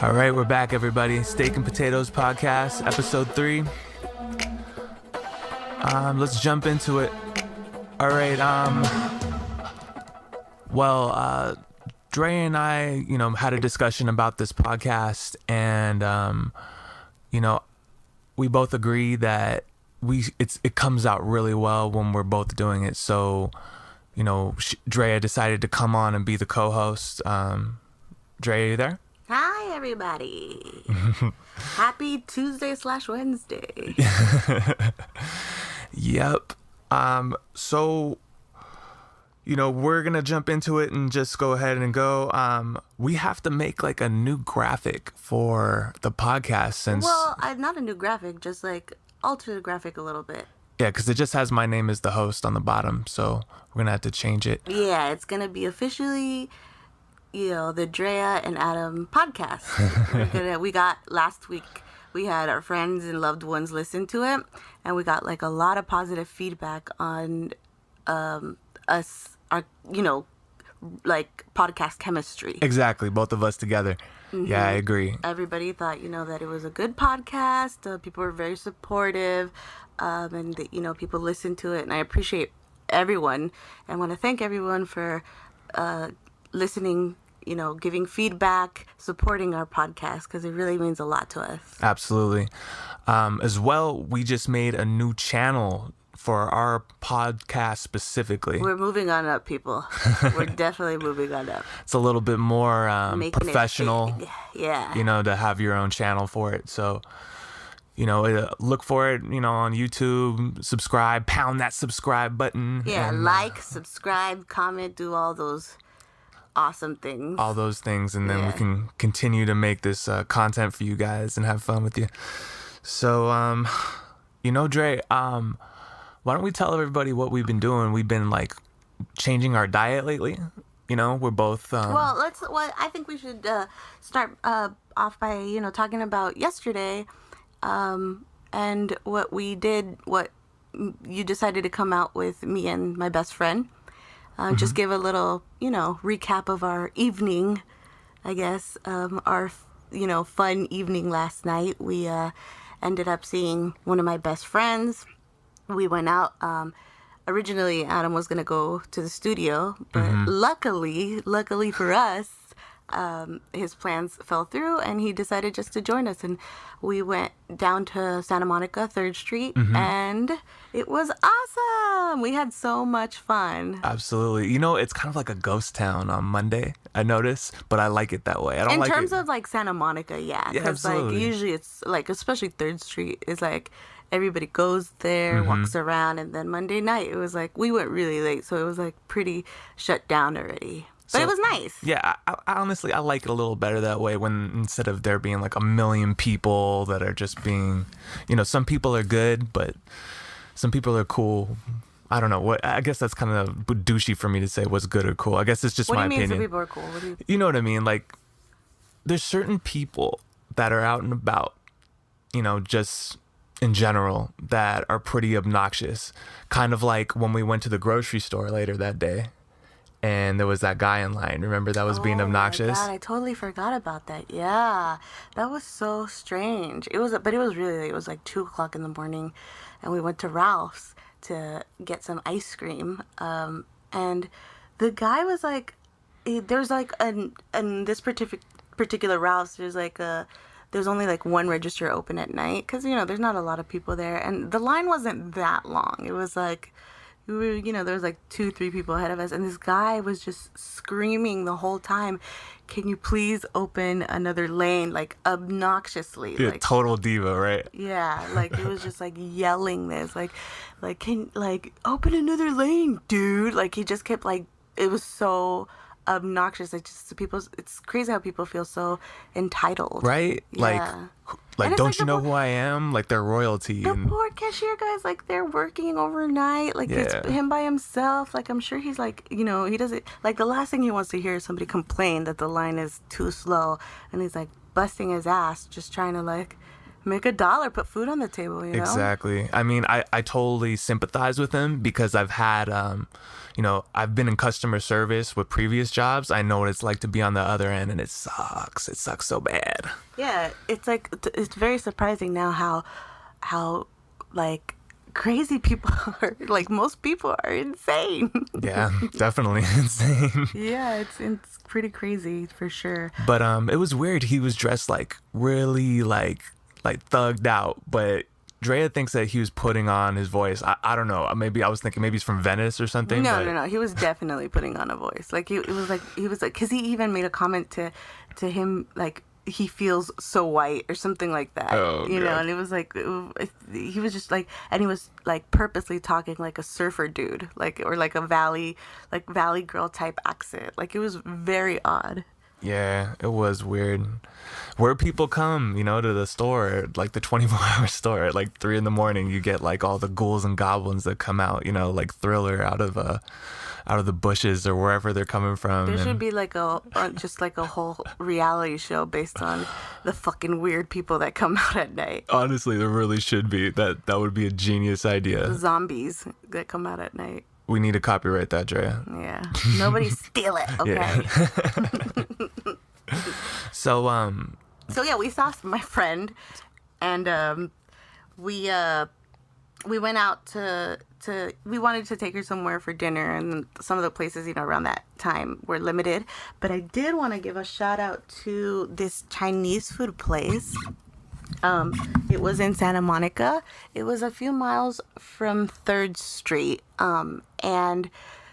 All right, we're back, everybody. Steak and Potatoes Podcast, episode 3. Let's jump into it. All right. Drea and I, had a discussion about this podcast, and we both agree that it comes out really well when we're both doing it. So, Drea decided to come on and be the co-host. Drea, you there? Hi, everybody. Happy Tuesday/Wednesday. Yep. So, we're going to jump into it and just go ahead and go. We have to make like a new graphic for the podcast since... Well, not a new graphic, just like alter the graphic a little bit. Yeah, because it just has my name as the host on the bottom, so we're going to have to change it. Yeah, it's going to be officially... the Drea and Adam podcast. We got last week, we had our friends and loved ones listen to it, and we got like a lot of positive feedback on us, our, like podcast chemistry. Exactly, both of us together. Mm-hmm. Yeah, I agree. Everybody thought, that it was a good podcast. People were very supportive, and people listened to it, and I appreciate everyone. I want to thank everyone for listening, giving feedback, supporting our podcast, because it really means a lot to us. Absolutely. As well, we just made a new channel for our podcast specifically. We're moving on up, people. We're definitely moving on up. It's a little bit more professional, yeah. To have your own channel for it. So, look for it, on YouTube, subscribe, pound that subscribe button. Yeah, like, subscribe, comment, do all those awesome things. All those things, and then we can continue to make this content for you guys and have fun with you. So, Dre, why don't we tell everybody what we've been doing? We've been like changing our diet lately. We're both. Well, I think we should start off by talking about yesterday, and what we did. What you decided to come out with me and my best friend. Just give a little, recap of our evening, I guess, our, fun evening last night. We ended up seeing one of my best friends. We went out. Originally, Adam was going to go to the studio, but luckily for us, his plans fell through, and he decided just to join us. And we went down to Santa Monica, 3rd Street, and it was awesome. We had so much fun. Absolutely. It's kind of like a ghost town on Monday, I noticed, but I like it that way. I don't like it. In terms of like Santa Monica, yeah. Because like usually it's like, especially 3rd Street, is like everybody goes there, walks around, and then Monday night, it was like, we went really late, so it was like pretty shut down already. But it was nice. Yeah, I honestly, I like it a little better that way, when instead of there being like a million people that are just being, some people are good, but some people are cool. I don't know. I guess that's kind of douchey for me to say what's good or cool. I guess it's just my opinion. What do you mean some people are cool? You know what I mean? Like, there's certain people that are out and about, just in general, that are pretty obnoxious. Kind of like when we went to the grocery store later that day. And there was that guy in line. Remember, that was being obnoxious? Oh my God, I totally forgot about that. Yeah, that was so strange. But it was really late. It was like 2:00 in the morning, and we went to Ralph's to get some ice cream. And the guy was like, there's like in this particular Ralph's, there's only like one register open at night, because there's not a lot of people there, and the line wasn't that long. It was like, there was like 2-3 people ahead of us, and this guy was just screaming the whole time, "Can you please open another lane?" Like obnoxiously. Yeah, like total diva, right? Yeah, like it was just like yelling this, like can open another lane, dude. Like he just kept like, it was so obnoxious. It's crazy how people feel so entitled, right? Yeah. Like don't you know who I am? Like they're royalty. The poor cashier guys, like they're working overnight. Like it's him by himself. Like I'm sure he's like, he doesn't, like the last thing he wants to hear is somebody complain that the line is too slow, and he's like busting his ass just trying to like make $1, put food on the table, you know? Exactly. I mean, I totally sympathize with him because I've had, I've been in customer service with previous jobs. I know what it's like to be on the other end, and it sucks. It sucks so bad. Yeah, it's like, it's very surprising now how like, crazy people are. Like, most people are insane. Yeah, definitely insane. Yeah, it's pretty crazy for sure. But it was weird. He was dressed like really like thugged out, but Drea thinks that he was putting on his voice. I don't know. Maybe I was thinking maybe he's from Venice or something. No. He was definitely putting on a voice. Like, he was like, because he even made a comment to him, like, he feels so white or something like that. Oh, you know, God. and it was like, he was just like, and he was like purposely talking like a surfer dude, like, or like a valley girl type accent. Like, it was very odd. Yeah, it was weird. Where people come, to the store, like the 24-hour store at like 3 a.m, you get like all the ghouls and goblins that come out, like Thriller out of the bushes or wherever they're coming from. There should be like just like a whole reality show based on the fucking weird people that come out at night. Honestly, there really should be. That would be a genius idea. The zombies that come out at night. We need to copyright that, Drea. Yeah. Nobody steal it, okay? Yeah. So yeah, we saw my friend, and we went out to we wanted to take her somewhere for dinner, and some of the places around that time were limited. But I did want to give a shout out to this Chinese food place. It was in Santa Monica. It was a few miles from 3rd Street, and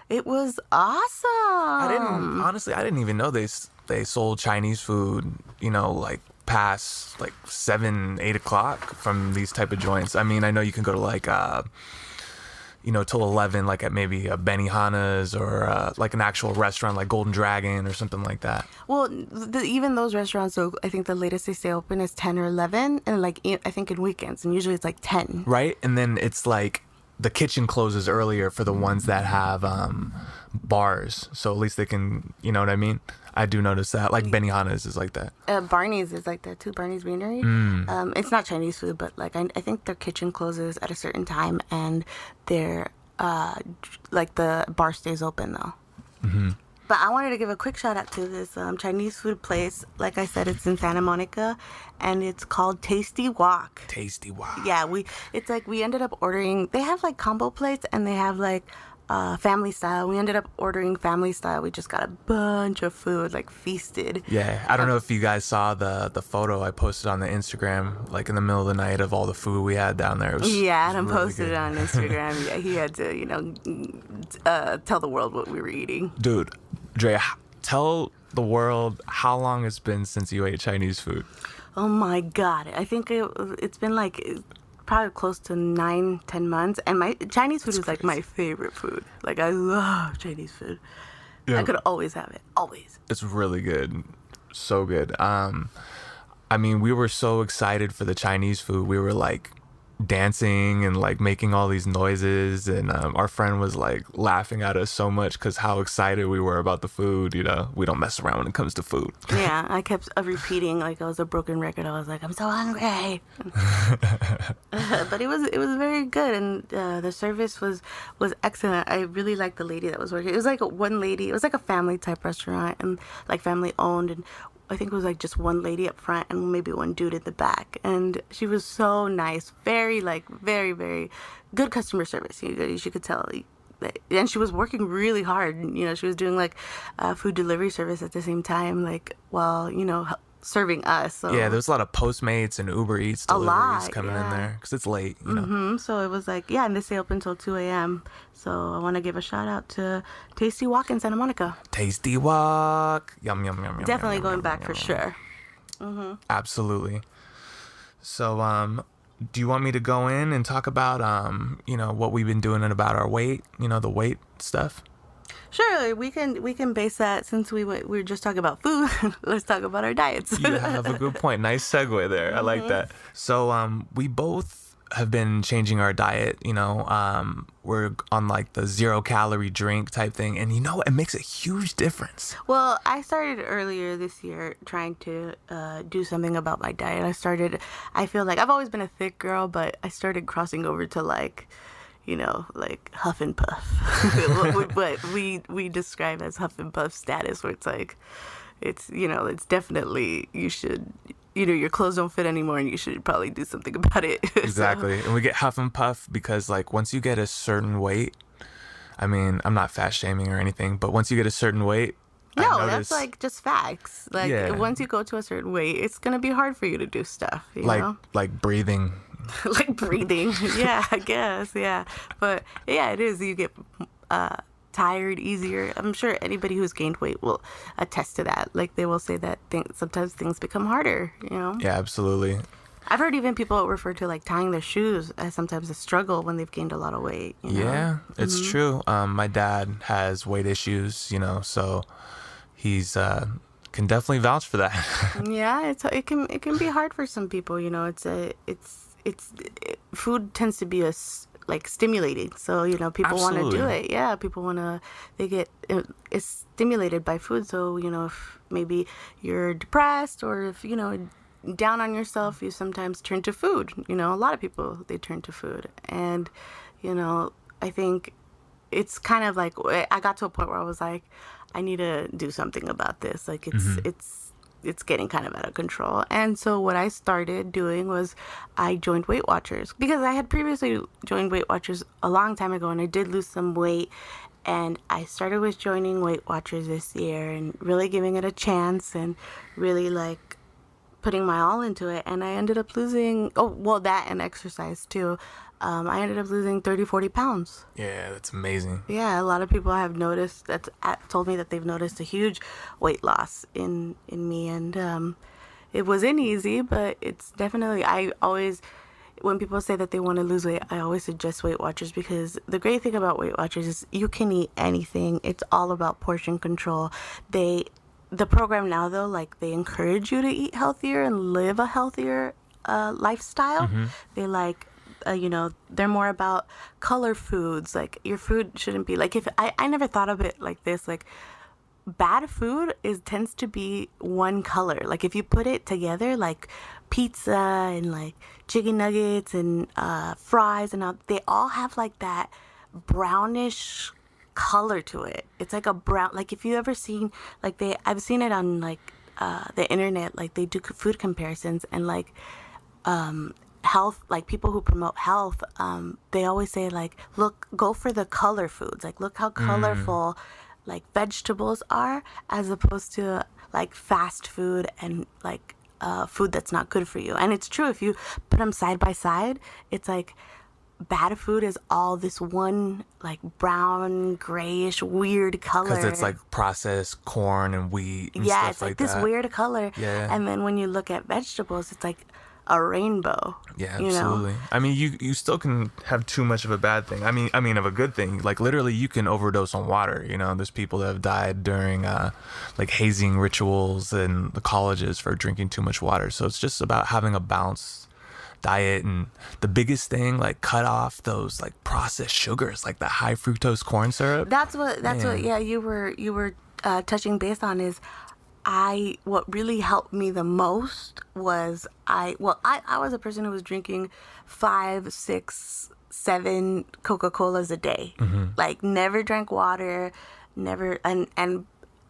it was awesome. I didn't even know they sold Chinese food, like past like 7-8 o'clock from these type of joints. I mean, I know you can go to like till 11, like at maybe a Benihana's or like an actual restaurant like Golden Dragon or something like that. Well, even those restaurants, so I think the latest they stay open is 10 or 11, and like I think in weekends, and usually it's like 10. Right, and then it's like the kitchen closes earlier for the ones that have bars, so at least they can, you know what I mean? I do notice that, like Benihana's is like that. Barney's is like that too, Barney's Beanery. It's not Chinese food, but like I think their kitchen closes at a certain time, and their like the bar stays open though. Mm-hmm. But I wanted to give a quick shout out to this Chinese food place. Like I said, it's in Santa Monica, and it's called Tasty Wok. Tasty Wok. Yeah, we ended up ordering. They have like combo plates, and they have like family style. We ended up ordering family style. We just got a bunch of food, like feasted. Yeah, I don't know if you guys saw the photo I posted on the Instagram, like in the middle of the night of all the food we had down there. Adam really posted good. it on Instagram. Yeah, he had to, tell the world what we were eating. Dude, Drea, tell the world how long it's been since you ate Chinese food. Oh my God. I think it's been like probably close to 9-10 months, and my Chinese food is like my favorite food. Like, I love Chinese food. Yeah. I could always have it, always. It's really good, so good. I mean, we were so excited for the Chinese food. We were like dancing and like making all these noises, and our friend was like laughing at us so much because how excited we were about the food. We don't mess around when it comes to food. Yeah, I kept repeating like I was a broken record. I was like, I'm so hungry. But it was very good, and the service was excellent. I really liked the lady that was working. It was like one lady. It was like a family type restaurant, and like family owned, and I think it was like just one lady up front and maybe one dude in the back. And she was so nice. Very, very, very good customer service. You could tell. And she was working really hard. She was doing like food delivery service at the same time, like while, serving us. So. Yeah, there's a lot of Postmates and Uber Eats deliveries coming in there because it's late. So it was like, and they stay open until 2 a.m. So I want to give a shout out to Tasty Wok in Santa Monica. Tasty Wok. Yum, yum, yum, yum. Definitely yum, going yum, back yum, for yum. sure. Absolutely. So, do you want me to go in and talk about, what we've been doing and about our weight, the weight stuff? Sure, we can base that since we were just talking about food. Let's talk about our diets. You have a good point. Nice segue there. I like that. So we both have been changing our diet. We're on like the 0-calorie drink type thing, and it makes a huge difference. Well, I started earlier this year trying to do something about my diet. I feel like I've always been a thick girl, but I started crossing over to like Huff and Puff. What we describe as Huff and Puff status, where it's like, it's definitely, you should, your clothes don't fit anymore and you should probably do something about it. Exactly. And we get Huff and Puff because like once you get a certain weight, I mean, I'm not fat shaming or anything, but once you get a certain weight, no, that's like just facts. Like once you go to a certain weight, it's going to be hard for you to do stuff, you know? Like breathing. Like breathing. Yeah, I guess. Yeah. But yeah, it is. You get tired easier. I'm sure anybody who's gained weight will attest to that. Like they will say that sometimes things become harder, Yeah, absolutely. I've heard even people refer to like tying their shoes as sometimes a struggle when they've gained a lot of weight. Yeah, it's true. My dad has weight issues, so he's can definitely vouch for that. Yeah, it can be hard for some people. Food tends to be like stimulating, so people want to do it. Yeah, they get stimulated by food. So if maybe you're depressed or if down on yourself, you sometimes turn to food. A lot of people, they turn to food, and I think it's kind of like I got to a point where I was like, I need to do something about this. Like it's getting kind of out of control. And so what I started doing was I joined Weight Watchers, because I had previously joined Weight Watchers a long time ago, and I did lose some weight. And I started with joining Weight Watchers this year and really giving it a chance and really like putting my all into it. And I ended up losing, that and exercise too. I ended up losing 30, 40 pounds. Yeah, that's amazing. Yeah, a lot of people have noticed, told me that they've noticed a huge weight loss in me. And it wasn't easy, but it's definitely, when people say that they want to lose weight, I always suggest Weight Watchers, because the great thing about Weight Watchers is you can eat anything. It's all about portion control. The program now, though, like they encourage you to eat healthier and live a healthier lifestyle. They they're more about color foods. Like your food shouldn't be like, I never thought of it like this, like bad food tends to be one color. Like if you put it together, like pizza and like chicken nuggets and fries and all, they all have like that brownish color to it. It's like a brown, like if you ever seen like I've seen it on like the internet, like they do food comparisons and like health, like people who promote health, they always say like, go for the color foods, like look how colorful like vegetables are, as opposed to like fast food and like food that's not good for you. And it's true, if you put them side by side, it's like bad food is all this one like brown, grayish, weird color. Because it's like processed corn and wheat and yeah, stuff it's like that. this weird color. Yeah. And then when you look at vegetables, it's like a rainbow. Yeah, absolutely. I mean, you still can have too much of a bad thing. I mean of a good thing. Like literally, you can overdose on water. There's people that have died during like hazing rituals in the colleges for drinking too much water. So it's just about having a balanced diet, and the biggest thing, like cut off those like processed sugars, like the high fructose corn syrup. That's what you were touching base on. Is what really helped me the most was I was a person who was drinking 5, 6, 7 Coca-Colas a day. Like never drank water, never, and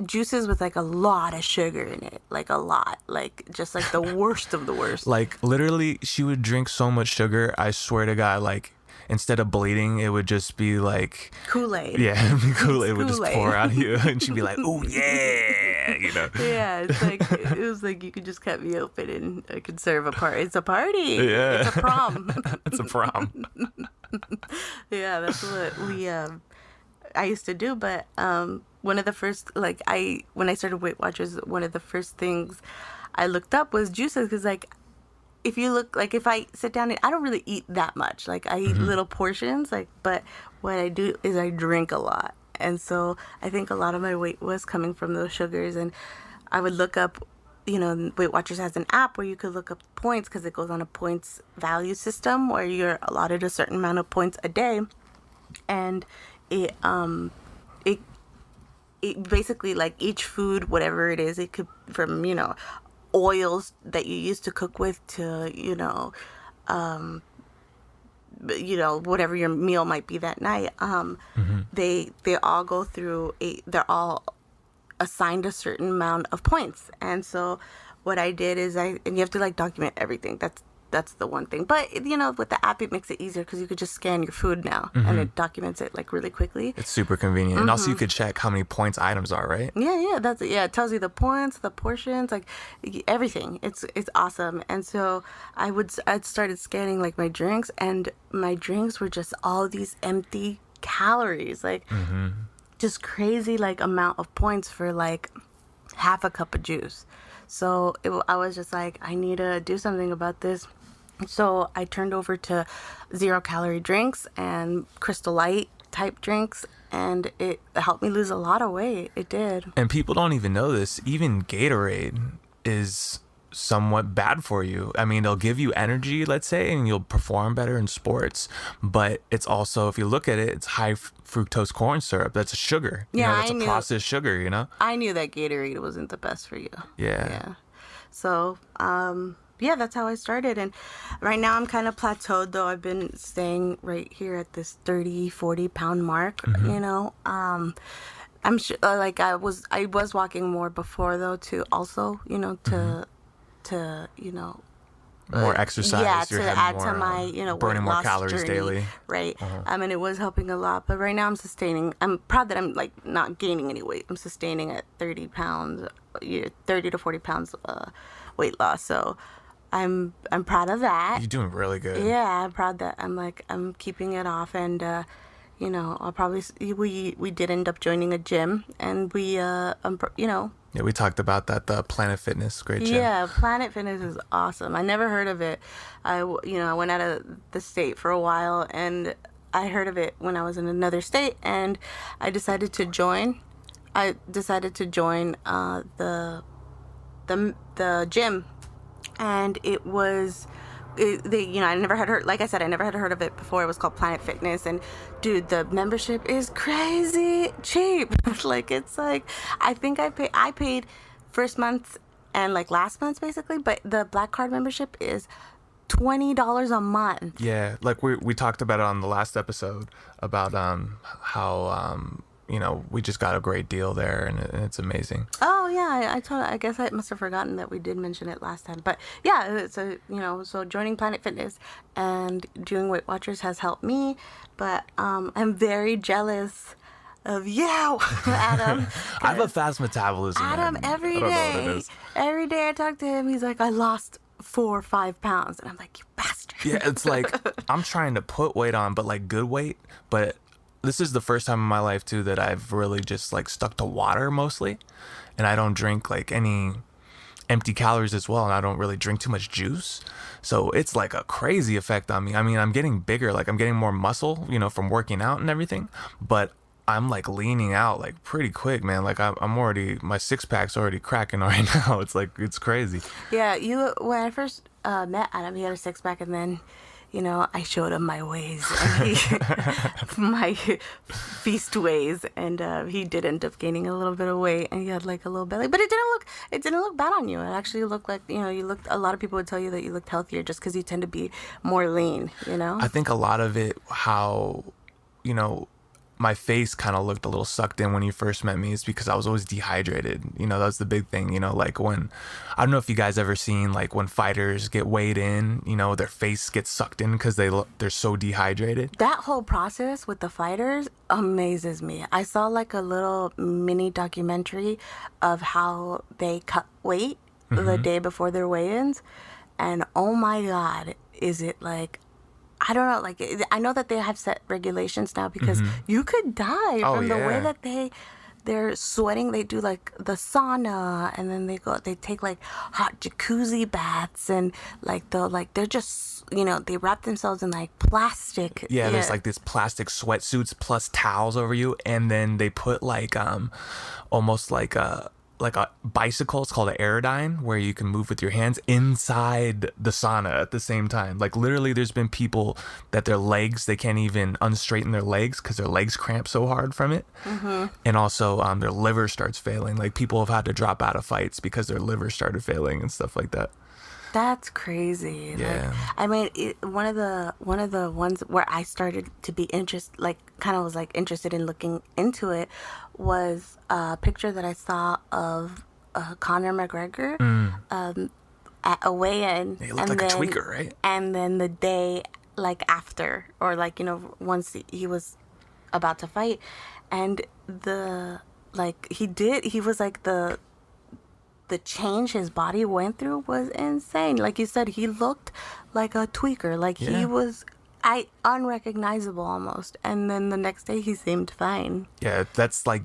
juices with like a lot of sugar in it, like a lot, like just like the worst of the worst. Like literally, she would drink so much sugar, I swear to God, like instead of bleeding, it would just be like Kool-Aid. Yeah, Kool-Aid would just pour out of you, and she'd be like, "Oh yeah," Yeah, it's like it was like you could just cut me open and I could serve a party. It's a party. Yeah, it's a prom. It's a prom. Yeah, that's what I used to do. But one of the first, when I started Weight Watchers, one of the first things I looked up was juices, because like, if you look, like if I sit down and I don't really eat that much, like I eat little portions, like, but what I do is I drink a lot. And so I think a lot of my weight was coming from those sugars. And I would look up, Weight Watchers has an app where you could look up points because it goes on a points value system where you're allotted a certain amount of points a day, and it basically, like, each food, whatever it is, it could, from oils that you used to cook with to whatever your meal might be that night. They all go through they're all assigned a certain amount of points. And so what I did is and you have to, like, document everything. That's the one thing. But with the app, it makes it easier because you could just scan your food now and it documents it, like, really quickly. It's super convenient. And also you could check how many points items are, right? Yeah, it tells you the points, the portions, like, everything. It's awesome. And so I'd started scanning, like, my drinks, and my drinks were just all these empty calories, like just crazy, like, amount of points for, like, half a cup of juice. So I was just like, I need to do something about this. So I turned over to 0-calorie drinks and Crystal Light type drinks, and it helped me lose a lot of weight. It did. And people don't even know this. Even Gatorade is somewhat bad for you. I mean, it'll give you energy, let's say, and you'll perform better in sports. But it's also, if you look at it, it's high fructose corn syrup. That's a sugar. That's a processed sugar, I knew that Gatorade wasn't the best for you. Yeah. So, that's how I started. And right now I'm kind of plateaued, though. I've been staying right here at this 30-40 pound mark, I'm sure, like, I was walking more before, though, to also, to more exercise. Yeah, You're to add more, to my, burning more weight loss calories journey, daily. right? And it was helping a lot. But right now I'm sustaining. I'm proud that I'm, like, not gaining any weight. I'm sustaining at 30 to 40 pounds weight loss. So I'm proud of that. You're doing really good. Yeah, I'm proud that I'm keeping it off, and I'll probably we did end up joining a gym, and we Yeah, we talked about that. The Planet Fitness, great gym. Yeah, Planet Fitness is awesome. I never heard of it. I went out of the state for a while, and I heard of it when I was in another state, and I decided to join. The gym, and it was. I never had heard. Like I said, I never had heard of it before. It was called Planet Fitness, and dude, the membership is crazy cheap. Like, it's like, I think I paid first month and, like, last month basically, but the Black Card membership is $20 a month. Yeah, like we talked about it on the last episode about how we just got a great deal there, and it's amazing. Oh yeah, I guess I must have forgotten that we did mention it last time. But yeah, so joining Planet Fitness and doing Weight Watchers has helped me. But I'm very jealous of you, Adam. I have a fast metabolism. Adam, man. every I don't know what it is. every day I talk to him, he's like, I lost 4 or 5 pounds, and I'm like, you bastard. Yeah, it's like I'm trying to put weight on, but, like, good weight. But this is the first time in my life too that I've really just, like, stuck to water mostly, and I don't drink, like, any empty calories as well, and I don't really drink too much juice. So it's like a crazy effect on me. I mean, I'm getting bigger, like, I'm getting more muscle, from working out and everything, but I'm, like, leaning out, like, pretty quick, man. Like, I'm already, my 6-pack's already cracking right now. It's like, it's crazy. Yeah, when I first met Adam, he had a 6-pack, and then I showed him my ways, and my feast ways, and he did end up gaining a little bit of weight, and he had, like, a little belly, but it didn't look bad on you. It actually looked like, you looked. A lot of people would tell you that you looked healthier just because you tend to be more lean. I think a lot of it, how, my face kind of looked a little sucked in when you first met me, is because I was always dehydrated. That was the big thing, like, when, I don't know if you guys ever seen, like, when fighters get weighed in, their face gets sucked in because they're so dehydrated. That whole process with the fighters amazes me. I saw, like, a little mini documentary of how they cut weight the day before their weigh-ins, and oh my God, is it, like, I don't know, like, I know that they have set regulations now because you could die from the way that they're sweating. They do, like, the sauna, and then they take, like, hot jacuzzi baths, and, like, they're just, they wrap themselves in, like, plastic. Yeah, there's, like, this plastic sweatsuits plus towels over you, and then they put, like, almost like like a bicycle. It's called an Aerodyne, where you can move with your hands inside the sauna at the same time. Like literally, there's been people that their legs, they can't even unstraighten their legs because their legs cramp so hard from it. And also their liver starts failing. Like people have had to drop out of fights because their liver started failing and stuff like that. That's crazy. Yeah. Like, I mean, one of the ones where I started to be interested in looking into it was a picture that I saw of Conor McGregor at a weigh-in. He looked like a tweaker, right? And then the day after, or once he was about to fight, and he was like the change his body went through was insane. Like you said, he looked like a tweaker. Like he was unrecognizable almost. And then the next day he seemed fine. Yeah, that's like,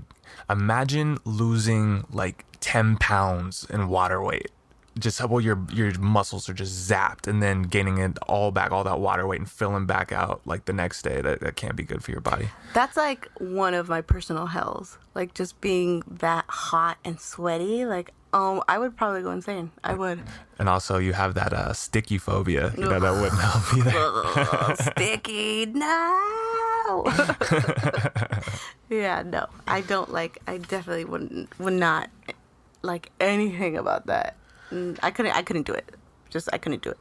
imagine losing like 10 pounds in water weight. Just how your muscles are just zapped, and then gaining it all back, all that water weight, and filling back out like the next day. That can't be good for your body. That's like one of my personal hells. Like just being that hot and sweaty. Like, I would probably go insane. I would. And also, you have that sticky phobia. You know, that wouldn't help either. Sticky, no. Yeah, no. I definitely would not like anything about that. I couldn't do it. I couldn't do it.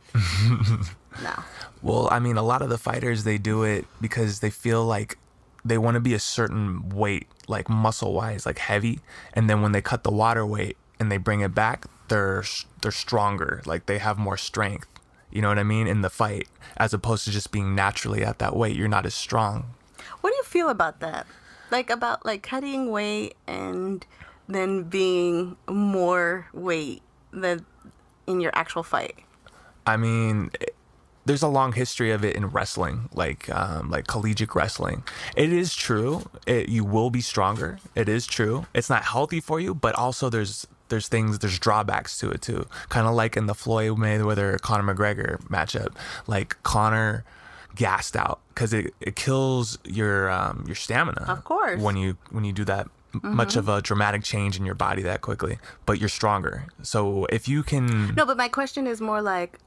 No. Well, I mean, a lot of the fighters, they do it because they feel like they want to be a certain weight, like muscle-wise, like heavy. And then when they cut the water weight and they bring it back, they're stronger. Like they have more strength. You know what I mean? In the fight, as opposed to just being naturally at that weight, you're not as strong. What do you feel about that? Like about cutting weight and then being more weight than in your actual fight? I mean, there's a long history of it in wrestling, like collegiate wrestling. It is true. You will be stronger. It is true. It's not healthy for you, but also there's drawbacks to it too. Kind of like in the Floyd Mayweather Conor McGregor matchup, like Conor gassed out because it kills your stamina. Of course. When you do that much of a dramatic change in your body that quickly, but you're stronger. So if you can... No, but my question is more like,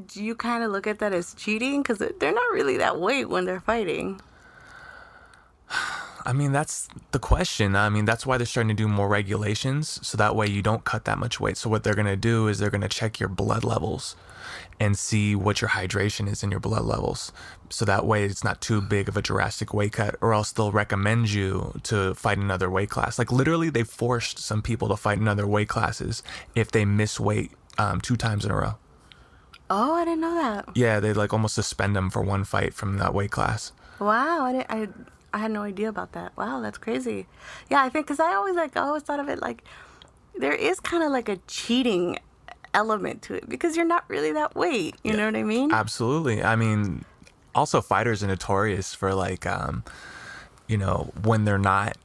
do you kind of look at that as cheating? Because they're not really that weight when they're fighting. I mean, that's the question. I mean, that's why they're starting to do more regulations, so that way you don't cut that much weight. So what they're going to do is they're going to check your blood levels and see what your hydration is in your blood levels. So that way it's not too big of a drastic weight cut, or else they'll recommend you to fight another weight class. Like literally they forced some people to fight in other weight classes if they miss weight 2 times in a row. Oh, I didn't know that. Yeah, they almost suspend them for one fight from that weight class. Wow, I had no idea about that. Wow, that's crazy. Yeah, I think because I always thought of it like there is kind of like a cheating element to it because you're not really that weight. You know what I mean? Absolutely. I mean, also fighters are notorious for when they're not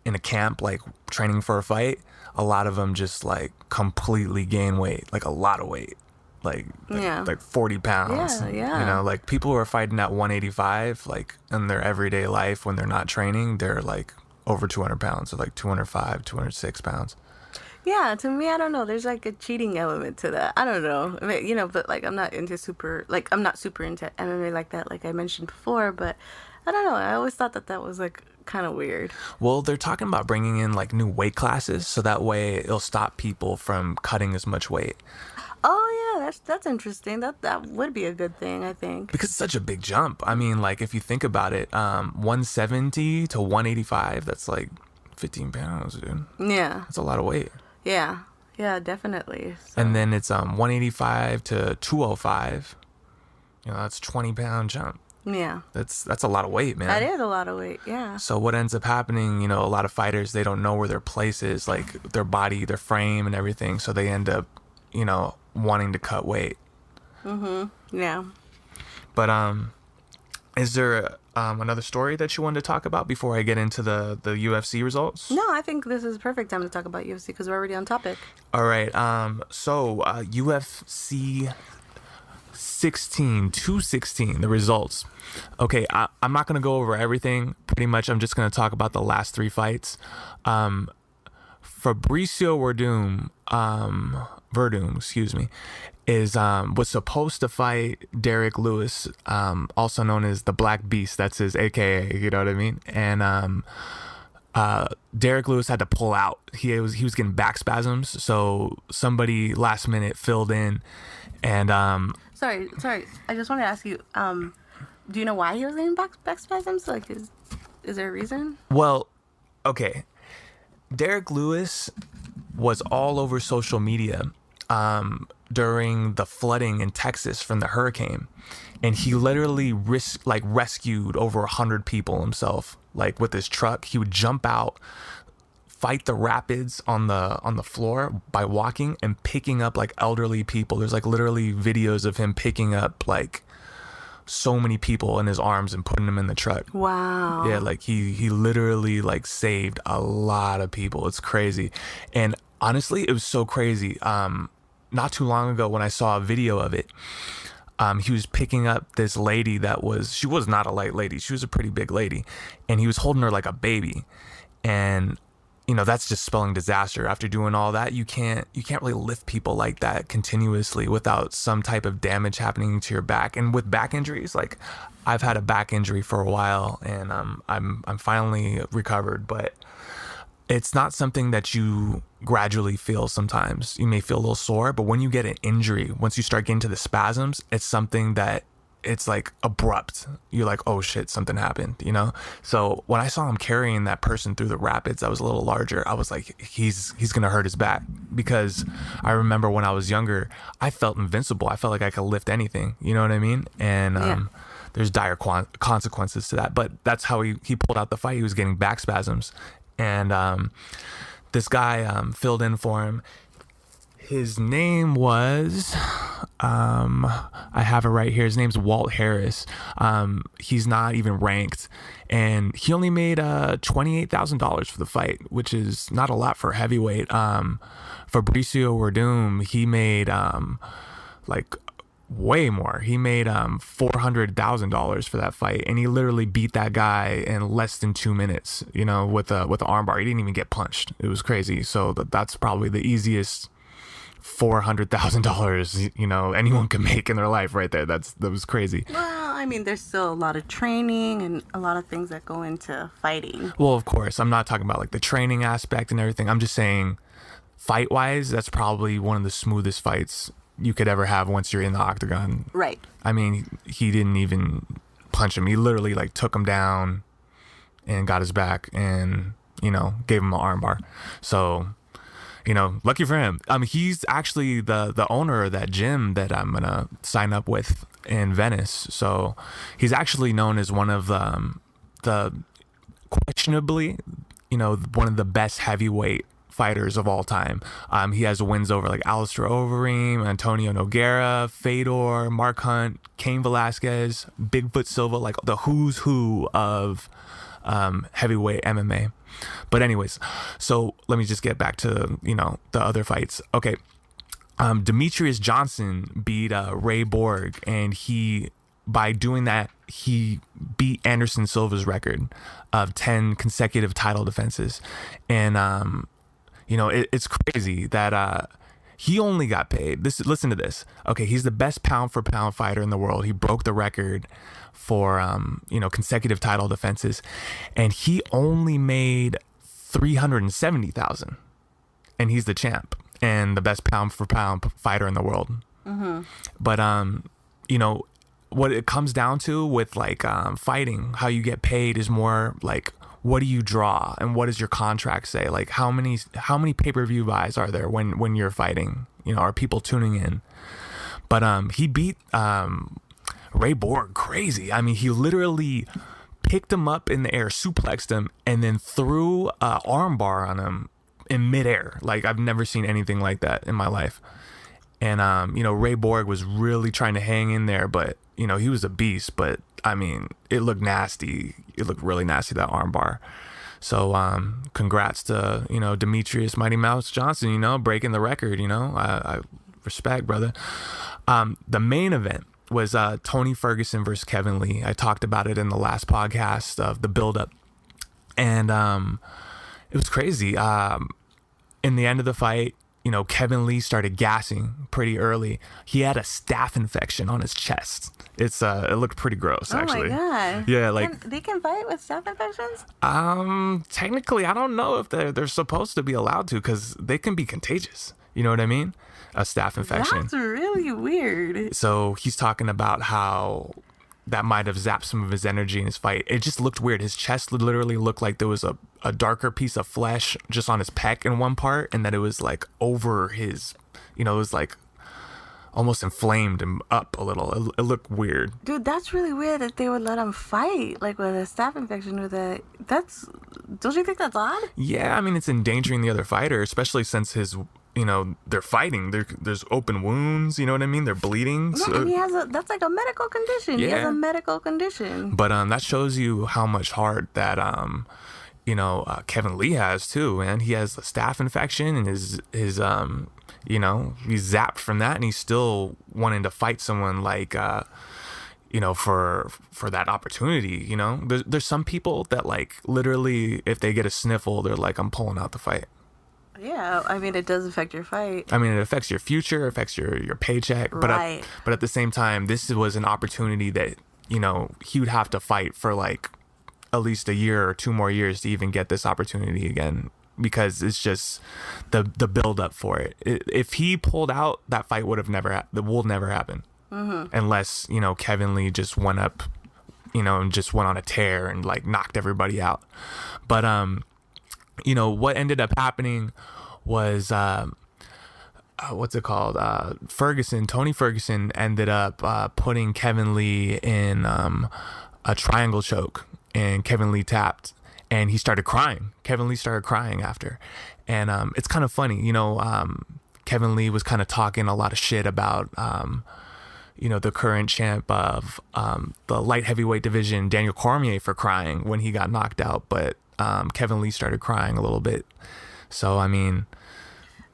in a camp, like training for a fight, a lot of them just completely gain weight, like a lot of weight. Like 40 pounds. Yeah. Like people who are fighting at 185, in their everyday life when they're not training, they're over 200 pounds, or 205, 206 pounds. Yeah, to me, I don't know. There's a cheating element to that. I don't know. I mean, but I'm not super into MMA like that, like I mentioned before, but I don't know. I always thought that was kind of weird. Well, they're talking about bringing in new weight classes, so that way it'll stop people from cutting as much weight. Oh yeah, that's interesting. That would be a good thing, I think. Because it's such a big jump. I mean, if you think about it, 170 to 185, that's 15 pounds, dude. Yeah. That's a lot of weight. Yeah. Yeah, definitely. So. And then it's 185 to 205. That's 20-pound jump. Yeah. That's a lot of weight, man. That is a lot of weight, yeah. So what ends up happening, a lot of fighters, they don't know where their place is, their body, their frame and everything. So they end up, wanting to cut weight. Yeah. But is there another story that you wanted to talk about before I get into the UFC results? No, I think this is the perfect time to talk about UFC because we're already on topic. All right. So UFC 216, the results. Okay, I'm not going to go over everything. Pretty much, I'm just going to talk about the last 3 fights. Fabricio Verdum, excuse me, is was supposed to fight Derrick Lewis, also known as the Black Beast. That's his AKA. You know what I mean? And Derrick Lewis had to pull out. He was getting back spasms, so somebody last minute filled in. And Sorry. I just want to ask you. Do you know why he was getting back spasms? Like, is there a reason? Well, okay. Derrick Lewis was all over social media during the flooding in Texas from the hurricane, and he literally rescued over 100 people himself, like with his truck. He would jump out, fight the rapids on the floor by walking and picking up like elderly people. There's like literally videos of him picking up like so many people in his arms and putting them in the truck. Wow. Yeah, like he literally like saved a lot of people. It's crazy. And honestly, it was so crazy. Not too long ago when I saw a video of it, he was picking up this lady she was not a light lady. She was a pretty big lady, and he was holding her like a baby. And you know, that's just spelling disaster. After doing all that, you can't really lift people like that continuously without some type of damage happening to your back. And with back injuries, like I've had a back injury for a while, and I'm finally recovered, but it's not something that you gradually feel. Sometimes you may feel a little sore, but when you get an injury, once you start getting to the spasms, it's something that it's like abrupt. You're like, oh shit, something happened, you know? So when I saw him carrying that person through the rapids that was a little larger, I was like, he's gonna hurt his back. Because I remember when I was younger, I felt invincible. I felt like I could lift anything, you know what I mean? And there's dire consequences to that. But that's how he pulled out the fight. He was getting back spasms. And this guy filled in for him. His name was, I have it right here. His name's Walt Harris. He's not even ranked, and he only made $28,000 for the fight, which is not a lot for heavyweight. Fabricio Werdum, he made like way more. He made $400,000 for that fight, and he literally beat that guy in less than 2 minutes. You know, with the armbar, he didn't even get punched. It was crazy. So that's probably the easiest $400,000 you know anyone can make in their life right there. That was crazy. Well, I mean, there's still a lot of training and a lot of things that go into fighting. Well, of course, I'm not talking about like the training aspect and everything. I'm just saying, fight wise, that's probably one of the smoothest fights you could ever have once you're in the octagon. Right. I mean, he didn't even punch him. He literally like took him down and got his back and, you know, gave him an armbar. So, you know, lucky for him. He's actually the owner of that gym that I'm going to sign up with in Venice. So he's actually known as one of the questionably, you know, one of the best heavyweight fighters of all time. He has wins over like Alistair Overeem, Antonio Nogueira, Fedor, Mark Hunt, Cain Velasquez, Bigfoot Silva, like the who's who of heavyweight MMA. But anyways, so let me just get back to, you know, the other fights. Okay. Demetrius Johnson beat Ray Borg, and by doing that, he beat Anderson Silva's record of 10 consecutive title defenses. And you know, it's crazy that he only got paid. Listen to this. Okay, he's the best pound for pound fighter in the world. He broke the record for you know, consecutive title defenses, and he only made $370,000, and he's the champ and the best pound for pound fighter in the world. Mm-hmm. But you know what it comes down to with like fighting, how you get paid is more like, what do you draw and what does your contract say? Like how many pay-per-view buys are there when you're fighting? You know, are people tuning in? But he beat Ray Borg crazy. I mean, he literally picked him up in the air, suplexed him, and then threw an armbar on him in midair. Like I've never seen anything like that in my life. And you know, Ray Borg was really trying to hang in there, but you know, he was a beast. But I mean, it looked nasty. It looked really nasty, that armbar. So congrats to, you know, Demetrius Mighty Mouse Johnson, you know, breaking the record. You know, I respect, brother. The main event was Tony Ferguson versus Kevin Lee. I talked about it in the last podcast of the build-up, and it was crazy. in the end of the fight, Kevin Lee started gassing pretty early. He had a staph infection on his chest. It looked pretty gross, actually. Oh my god. Yeah, they can fight with staph infections? Technically, I don't know if they're supposed to be allowed to, because they can be contagious. You know what I mean? A staph infection. That's really weird. So he's talking about how that might have zapped some of his energy in his fight. It just looked weird. His chest literally looked like there was a darker piece of flesh just on his pec in one part, and that it was like over his, it was like almost inflamed and up a little. It looked weird. Dude, that's really weird that they would let him fight like with a staph infection with a. Don't you think that's odd? Yeah, I mean, it's endangering the other fighter, especially since they're fighting. There's open wounds, you know what I mean? They're bleeding. Yeah, So, and that's like a medical condition. Yeah. He has a medical condition. but that shows you how much heart that Kevin Lee has too, man. He has a staph infection, and his he's zapped from that, and he's still wanting to fight someone like for that opportunity. There's some people that like literally, if they get a sniffle, they're like, I'm pulling out the fight. Yeah, I mean, it does affect your fight. I mean, it affects your future, affects your paycheck. Right. But at the same time, this was an opportunity that, he would have to fight for like at least a year or 2 more years to even get this opportunity again, because it's just the build up for it. If he pulled out, that fight will never happen. Mm-hmm. Unless, Kevin Lee just went up, and just went on a tear and like knocked everybody out. But, what ended up happening was, what's it called? Tony Ferguson ended up putting Kevin Lee in a triangle choke, and Kevin Lee tapped, and he started crying. Kevin Lee started crying after. And it's kind of funny, Kevin Lee was kind of talking a lot of shit about, the current champ of the light heavyweight division, Daniel Cormier, for crying when he got knocked out. But Kevin Lee started crying a little bit. So, I mean,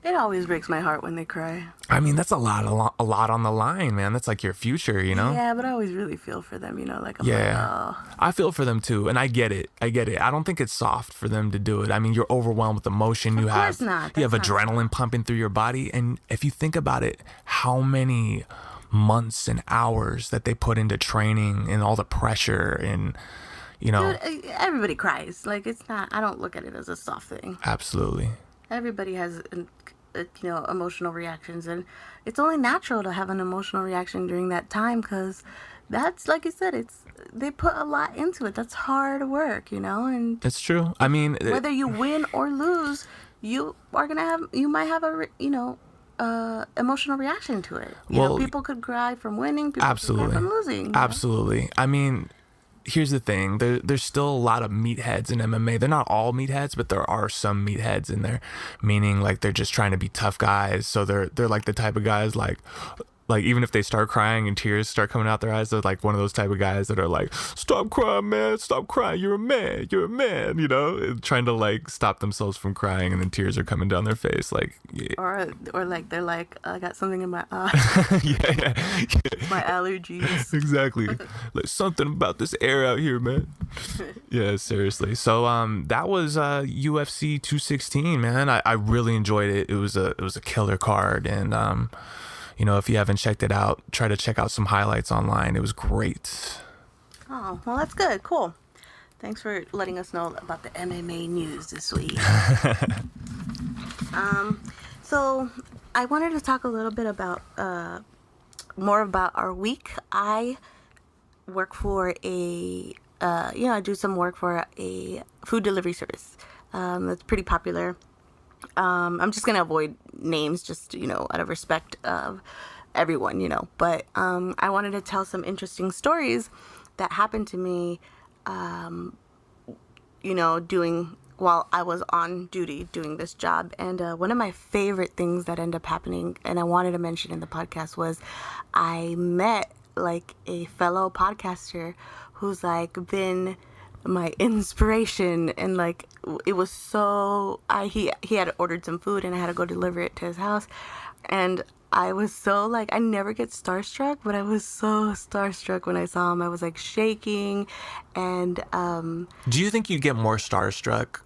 it always breaks my heart when they cry. I mean, that's a lot on the line, man. That's like your future, Yeah, but I always really feel for them, like, I'm like, oh. I feel for them too, and I get it. I don't think it's soft for them to do it. I mean, you're overwhelmed with emotion. Of course not. You have That's not adrenaline pumping through your body, and if you think about it, how many months and hours that they put into training and all the pressure and, Dude, everybody cries. Like, it's not, I don't look at it as a soft thing. Absolutely. Everybody has, emotional reactions, and it's only natural to have an emotional reaction during that time, because that's, like you said, they put a lot into it. That's hard work, and it's true. I mean, whether you win or lose, you might have a emotional reaction to it. People could cry from winning, people could cry from losing. Absolutely. I mean, here's the thing. There's still a lot of meatheads in MMA. They're not all meatheads, but there are some meatheads in there, meaning like they're just trying to be tough guys. So they're like the type of guys like even if they start crying and tears start coming out their eyes, they're like one of those type of guys that are like, stop crying, man, stop crying, you're a man, and trying to like stop themselves from crying, and then tears are coming down their face, like, yeah. or like they're like, I got something in my eye. yeah. My allergies. Exactly. Like, something about this air out here, man. Yeah, seriously. So that was UFC 216, man. I really enjoyed it. It was a killer card, and if you haven't checked it out, try to check out some highlights online. It was great. Oh, well, that's good. Cool. Thanks for letting us know about the MMA news this week. So I wanted to talk a little bit about more about our week. I work for I do some work for a food delivery service that's pretty popular. I'm just going to avoid names just, out of respect of everyone, but I wanted to tell some interesting stories that happened to me, while I was on duty doing this job. And one of my favorite things that ended up happening, and I wanted to mention in the podcast, was I met like a fellow podcaster who's like been my inspiration, and like it was so he had ordered some food and I had to go deliver it to his house, and I was so like, I never get starstruck, but I was so starstruck when I saw him. I was like shaking, and Do you think you get more starstruck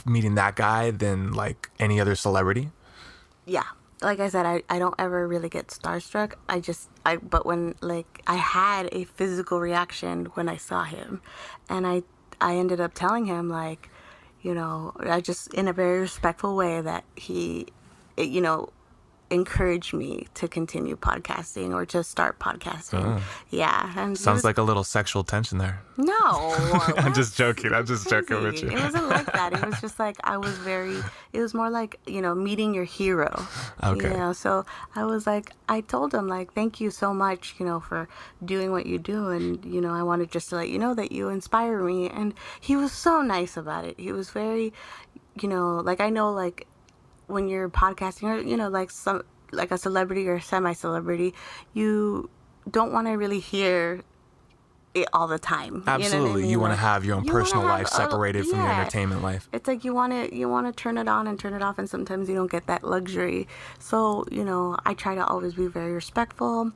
meeting that guy than like any other celebrity? yeah, like I said, I don't ever really get starstruck. But when like I had a physical reaction when I saw him, and I ended up telling him like, I just in a very respectful way that he, encouraged me to continue podcasting or to start podcasting. Yeah. And Sounds like a little sexual tension there. No. I'm just joking. I'm just joking with you. It wasn't like that. It was just like it was more like, meeting your hero. Okay. So I was like, I told him like, thank you so much, for doing what you do. And, I wanted just to let you know that you inspire me. And he was so nice about it. He was very, like, I know like when you're podcasting or, like a celebrity or semi-celebrity, you don't want to really hear it all the time. Absolutely. You want to have your own personal life separated from your entertainment life. It's like you want to turn it on and turn it off, and sometimes you don't get that luxury. So, I try to always be very respectful.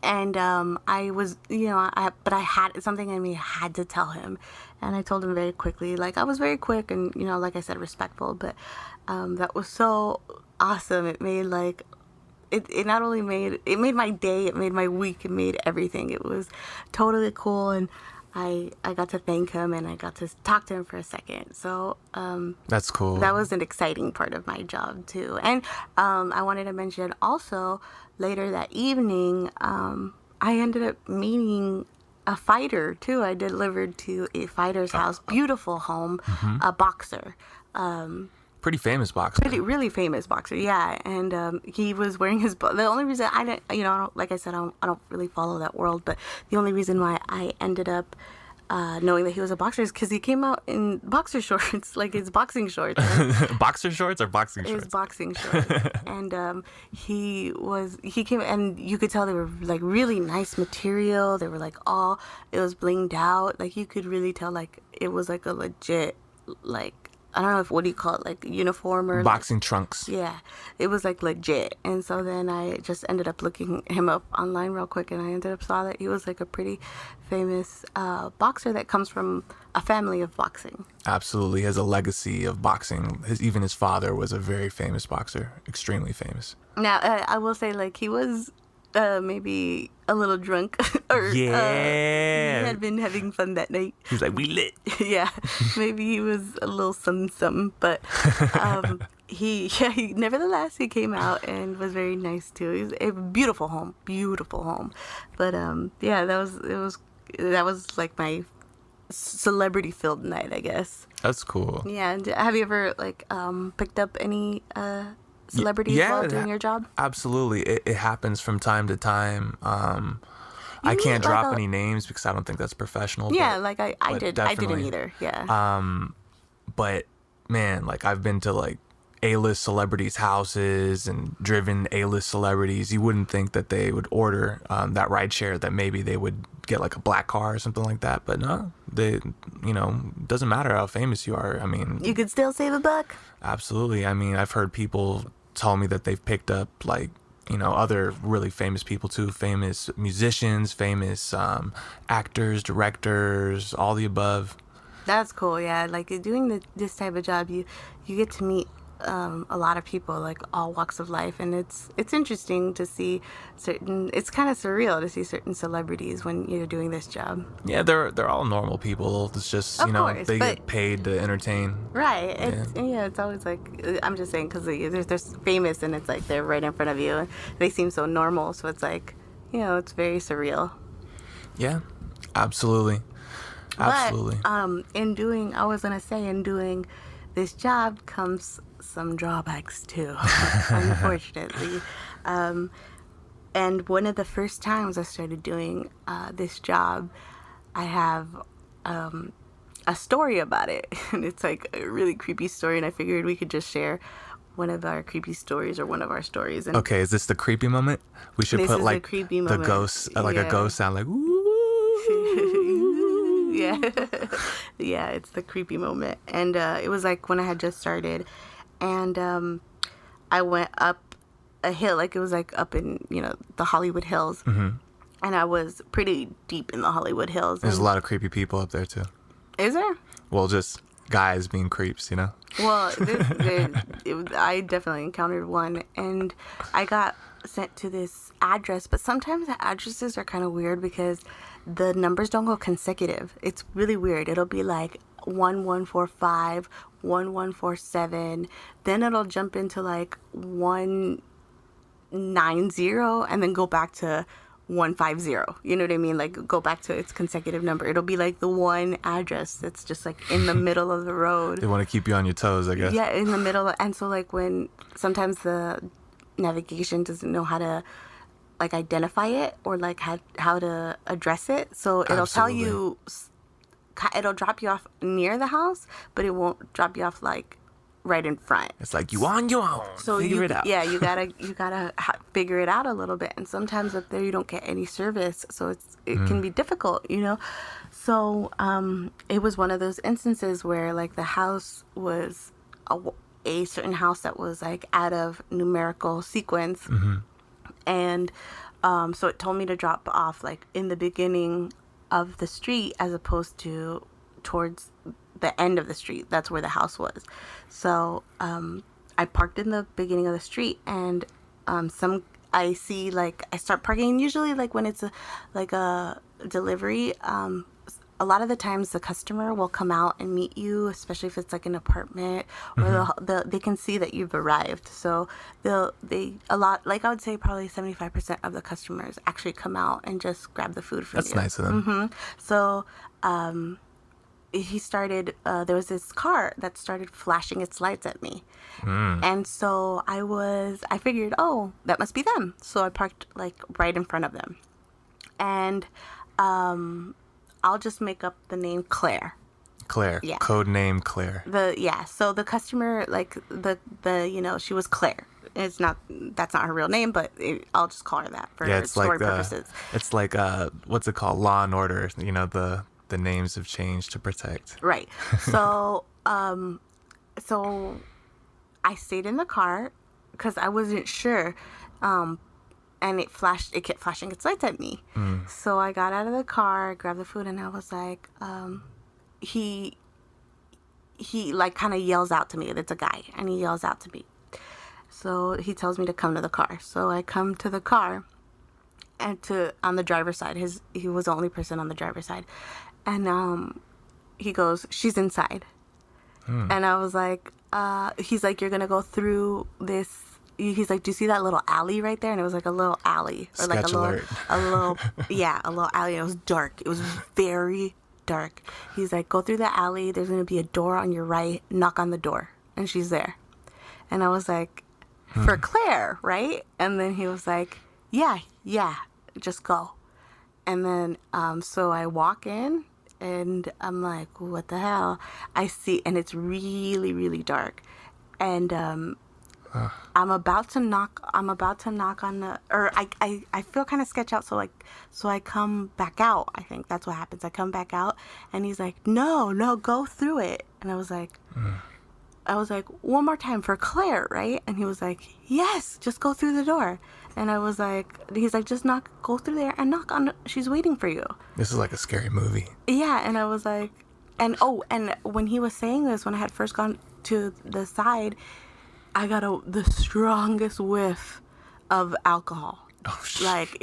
And I was, but I had something in me, I had to tell him. And I told him very quickly, like I was very quick and, like I said, respectful. But that was so awesome. It made like, it not only made my day, it made my week, it made everything. It was totally cool. And I got to thank him and I got to talk to him for a second. So that's cool. That was an exciting part of my job too. And I wanted to mention also later that evening, I ended up meeting a fighter too. I delivered to a fighter's house, beautiful home, a boxer. Pretty famous boxer. Really famous boxer, yeah. And he was wearing his. The only reason I didn't, I don't, like I said, I don't really follow that world. But the only reason why I ended up knowing that he was a boxer is because he came out in boxer shorts, like his boxing shorts. Boxer shorts or boxing shorts? His boxing shorts. And he came, and you could tell they were like really nice material. They were like it was blinged out. Like you could really tell like it was like a legit, like, I don't know what do you call it, like uniform or boxing like, trunks. Yeah, it was like legit. And so then I just ended up looking him up online real quick, and I ended up saw that he was like a pretty famous boxer that comes from a family of boxing. Absolutely, he has a legacy of boxing. Even his father was a very famous boxer, extremely famous. Now I will say like he was maybe a little drunk or he had been having fun that night. He was like, we lit. Yeah, maybe he was a little some, but he nevertheless he came out and was very nice too. It was a beautiful home. But yeah, that was like my celebrity filled night, I guess. That's cool. Yeah, and have you ever like picked up any celebrities while doing your job? Absolutely. It happens from time to time. I can't drop any names because I don't think that's professional. Yeah, but, I didn't either. Yeah. But man, like I've been to like A-list celebrities' houses and driven A-list celebrities. You wouldn't think that they would order that rideshare, that maybe they would get like a black car or something like that. But no, doesn't matter how famous you are. I mean, you could still save a buck. Absolutely. I mean, I've heard people tell me that they've picked up like, other really famous people too, famous musicians, famous actors, directors, all the above. That's cool. Yeah, like doing this type of job, you get to meet a lot of people, like all walks of life, and it's interesting to see it's kind of surreal to see certain celebrities when you're doing this job. Yeah, they're all normal people. It's just they get paid to entertain. Right. It's always like, I'm just saying because they're famous and it's like they're right in front of you and they seem so normal, so it's like it's very surreal. Yeah, absolutely. But in doing this job comes some drawbacks too, unfortunately. And one of the first times I started doing this job, I have a story about it. And it's like a really creepy story, and I figured we could just share one of our creepy stories or one of our stories. And okay, is this the creepy moment? We should put like the ghost, like a ghost sound, like ooh. Yeah. Yeah, it's the creepy moment. And it was like when I had just started. And I went up a hill. Like it was like up in, the Hollywood Hills. Mm-hmm. And I was pretty deep in the Hollywood Hills. There's a lot of creepy people up there, too. Is there? Well, just guys being creeps, Well, I definitely encountered one. And I got sent to this address. But sometimes the addresses are kind of weird because the numbers don't go consecutive. It's really weird. It'll be like 1145, 1147. Then it'll jump into like 190 and then go back to 150. You know what I mean? Like go back to its consecutive number. It'll be like the one address that's just like in the middle of the road. They want to keep you on your toes, I guess. Yeah, in the middle. And so like when sometimes the navigation doesn't know how to like identify it or like how to address it. So it'll tell you, it'll drop you off near the house, but it won't drop you off like right in front. It's like you on your own. So figure it out. Yeah, you gotta figure it out a little bit. And sometimes up there you don't get any service, so it can be difficult, So it was one of those instances where like the house was a certain house that was like out of numerical sequence, and so it told me to drop off like in the beginning of the street as opposed to towards the end of the street. That's where the house was. So I parked in the beginning of the street, and I see like I start parking. Usually like when it's a delivery, a lot of the times the customer will come out and meet you, especially if it's like an apartment, or they can see that you've arrived. So I would say probably 75% of the customers actually come out and just grab the food from you. That's nice of them. So he started, there was this car that started flashing its lights at me. And so I figured, oh, that must be them. So I parked like right in front of them. And I'll just make up the name Claire. Claire. Yeah. Code name Claire. So the customer, like she was Claire. That's not her real name, but I'll just call her that for story purposes. It's like what's it called? Law and Order. The names have changed to protect. Right. So so I stayed in the car because I wasn't sure. And it kept flashing its lights at me. So I got out of the car, grabbed the food, and I was like, he like kind of yells out to me. It's a guy, and he yells out to me. So he tells me to come to the car. So I come to the car, and on the driver's side. He was the only person on the driver's side, and he goes, "She's inside," and I was like, he's like, "You're gonna go through this." He's like, "Do you see that little alley right there?" And it was like a little alley, or like a little alley. It was dark. It was very dark. He's like, "Go through the alley. There's gonna be a door on your right. Knock on the door, and she's there." And I was like, "For Claire, right?" And then he was like, "Yeah, just go." And then so I walk in, and I'm like, "What the hell?" I see, and it's really, really dark, and I'm about to knock on the, or I feel kind of sketch out. So I come back out. I think that's what happens. I come back out, and he's like, no, go through it. And I was like, one more time for Claire, right? And he was like, yes, just go through the door. And I was like, he's like, just go through there and knock on, she's waiting for you. This is like a scary movie. Yeah. And I was like, and when he was saying this, when I had first gone to the side, I got the strongest whiff of alcohol. Oh, shit. Like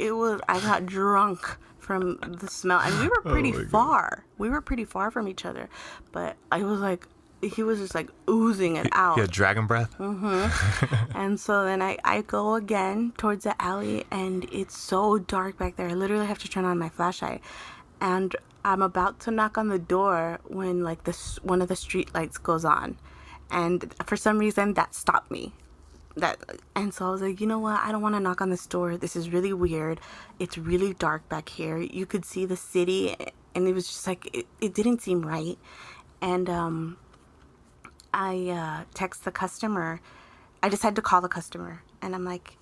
I got drunk from the smell, and we were pretty far. God. We were pretty far from each other, but I was like, he was just like oozing it out. He had dragon breath. And so then I go again towards the alley, and it's so dark back there. I literally have to turn on my flashlight, and I'm about to knock on the door when like one of the street lights goes on. And for some reason, that stopped me. And so I was like, you know what? I don't want to knock on this door. This is really weird. It's really dark back here. You could see the city, and it was just like, it didn't seem right. And I text the customer. I just had to call the customer. And I'm like,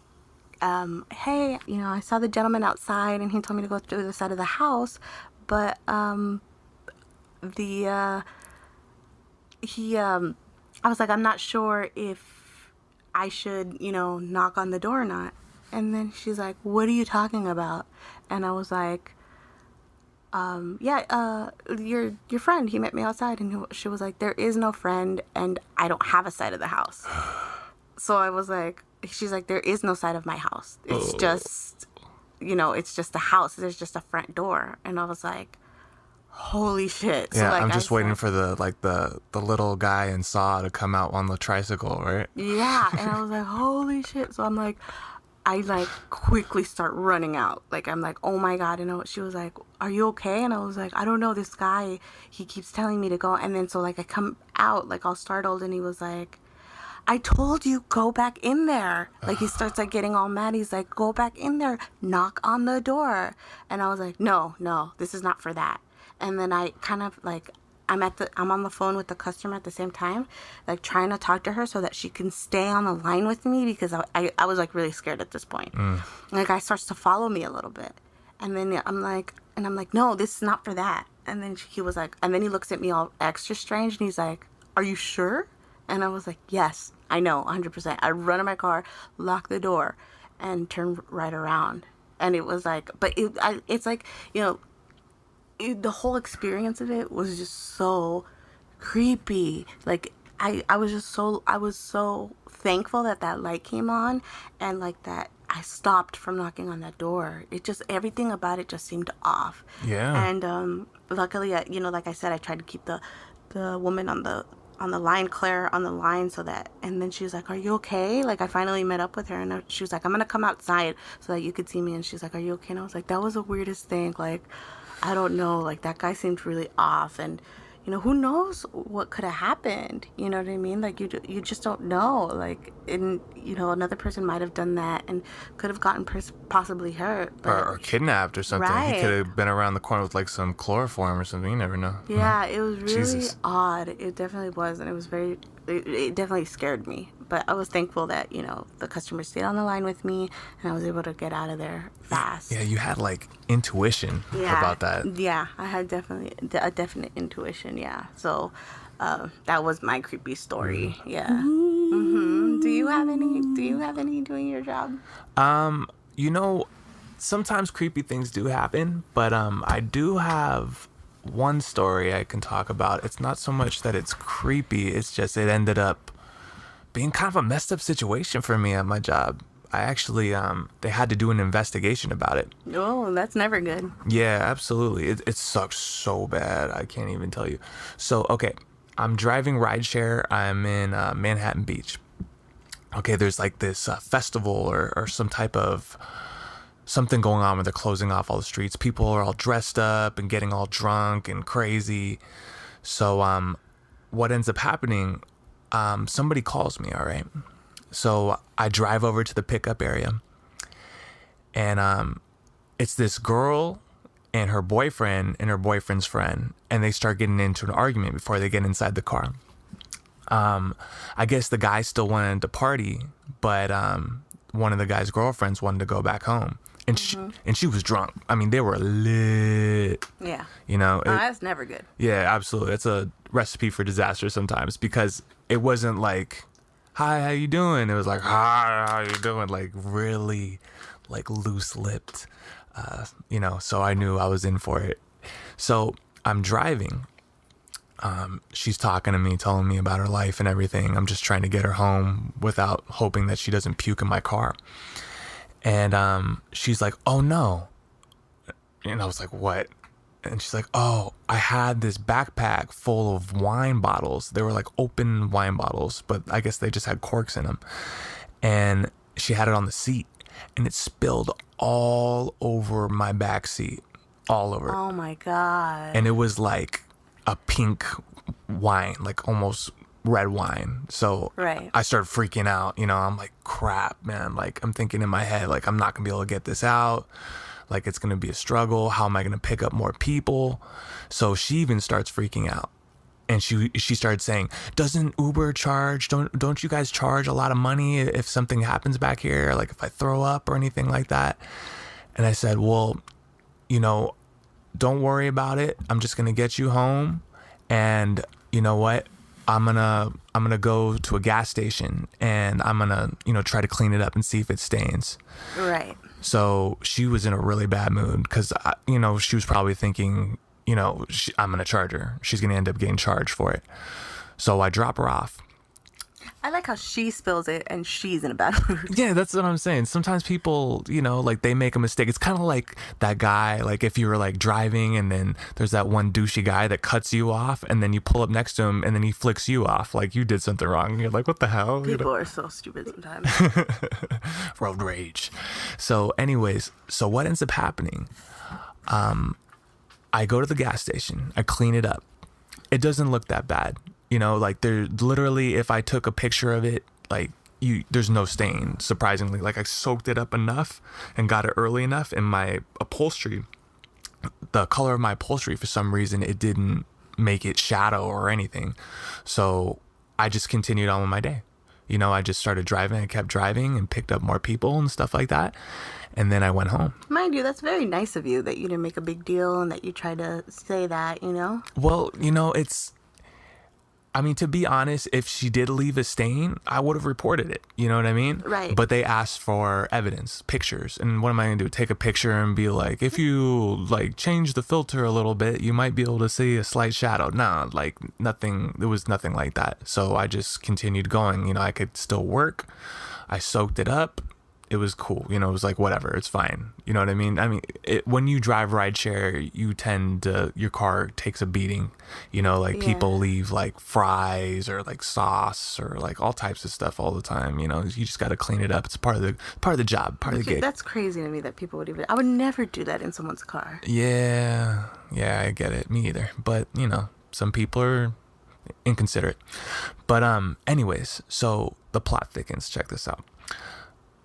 hey, I saw the gentleman outside, and he told me to go through the side of the house. But the he I was like, I'm not sure if I should, knock on the door or not. And then she's like, what are you talking about? And I was like, your friend, he met me outside. And she was like, there is no friend, and I don't have a side of the house. So I was like, she's like, there is no side of my house. It's just, it's just a house. There's just a front door. And I was like, holy shit. Yeah, so, like, I'm just waiting for the little guy in Saw to come out on the tricycle, right? Yeah, and I was like, holy shit. So I'm like, I like quickly start running out. Like, I'm like, oh my God. And she was like, are you okay? And I was like, I don't know, this guy, he keeps telling me to go. And then so like I come out like all startled, and he was like, I told you, go back in there. Like, he starts like getting all mad. He's like, go back in there, knock on the door. And I was like, no, this is not for that. And then I kind of like, I'm on the phone with the customer at the same time, like trying to talk to her so that she can stay on the line with me, because I was like really scared at this point. And the guy starts to follow me a little bit. And then I'm like, no, this is not for that. And then he was like, and then he looks at me all extra strange, and he's like, are you sure? And I was like, yes, I know, 100%. I run in my car, lock the door, and turn right around. And it was like, but it's like, the whole experience of it was just so creepy. Like, I was so thankful that light came on, and like that I stopped from knocking on that door. It just, everything about it just seemed off. Yeah. And luckily, like I said, I tried to keep the woman on the line, Claire, on the line, so that, and then she was like, are you okay? Like, I finally met up with her, and she was like, I'm gonna come outside so that you could see me. And she's like, are you okay? And I was like, that was the weirdest thing. Like, I don't know, like, that guy seemed really off, and who knows what could have happened, you know what I mean? Like, you just don't know, like, and another person might have done that and could have gotten possibly hurt, but, or kidnapped or something. Right. He could have been around the corner with like some chloroform or something. You never know. Yeah, it was really Jesus. odd. It definitely was, and it was it definitely scared me. But I was thankful that, the customer stayed on the line with me, and I was able to get out of there fast. Yeah, you had like intuition about that. Yeah, I had a definite intuition, yeah. So that was my creepy story, yeah. Mm-hmm. Do you have any doing your job? Sometimes creepy things do happen, but I do have one story I can talk about. It's not so much that it's creepy, it's just it ended up being kind of a messed up situation for me at my job. I actually, they had to do an investigation about it. Oh, that's never good. Yeah, absolutely. It sucks so bad. I can't even tell you. So, okay, I'm driving rideshare. I'm in Manhattan Beach. Okay, there's like this festival or some type of something going on where they're closing off all the streets. People are all dressed up and getting all drunk and crazy. So, what ends up happening, somebody calls me, all right? So I drive over to the pickup area, and it's this girl and her boyfriend and her boyfriend's friend, and they start getting into an argument before they get inside the car. I guess the guy still wanted to party, but one of the guy's girlfriends wanted to go back home, and she was drunk. I mean, they were lit. Yeah. That's never good. Yeah, absolutely. It's a recipe for disaster sometimes, because it wasn't like, hi, how you doing? It was like, hi, how you doing? Like, really, like, loose-lipped, so I knew I was in for it. So I'm driving. She's talking to me, telling me about her life and everything. I'm just trying to get her home without hoping that she doesn't puke in my car. And she's like, oh, no. And I was like, what? And she's like, oh, I had this backpack full of wine bottles. They were like open wine bottles, but I guess they just had corks in them. And she had it on the seat, and it spilled all over my back seat, all over. Oh my God. And it was like a pink wine, like almost red wine. So right. I started freaking out. I'm like, crap, man. Like, I'm thinking in my head, like, I'm not gonna be able to get this out. Like, it's going to be a struggle. How am I going to pick up more people? So she even starts freaking out. And she started saying, doesn't Uber charge? Don't you guys charge a lot of money if something happens back here? Like, if I throw up or anything like that? And I said, well, don't worry about it. I'm just going to get you home. And you know what? I'm gonna go to a gas station and I'm gonna, try to clean it up and see if it stains. Right. So she was in a really bad mood because, she was probably thinking, I'm gonna charge her. She's gonna end up getting charged for it. So I drop her off. I like how she spills it and she's in a bad mood. Yeah, that's what I'm saying. Sometimes people, like they make a mistake. It's kind of like that guy, like if you were like driving and then there's that one douchey guy that cuts you off and then you pull up next to him and then he flicks you off like you did something wrong. You're like, what the hell? People are so stupid sometimes. Road rage. So anyways, so what ends up happening? I go to the gas station. I clean it up. It doesn't look that bad. Like there literally, if I took a picture of it, like there's no stain, surprisingly. Like I soaked it up enough and got it early enough, and my upholstery, the color of my upholstery, for some reason, it didn't make it shadow or anything. So I just continued on with my day. I just started driving. I kept driving and picked up more people and stuff like that. And then I went home. Mind you, that's very nice of you that you didn't make a big deal and that you tried to say that, Well, to be honest, if she did leave a stain, I would have reported it. You know what I mean? Right. But they asked for evidence, pictures. And what am I going to do? Take a picture and be like, if you like change the filter a little bit, you might be able to see a slight shadow. Nah, like nothing. There was nothing like that. So I just continued going. I could still work. I soaked it up. It was cool. It was like, whatever, it's fine. You know what I mean? When you drive rideshare, you tend to, your car takes a beating, people leave like fries or like sauce or like all types of stuff all the time. You just got to clean it up. It's part of the job, part of the gig. That's crazy to me that people would I would never do that in someone's car. Yeah, I get it. Me either. But, some people are inconsiderate. But anyways, so the plot thickens. Check this out.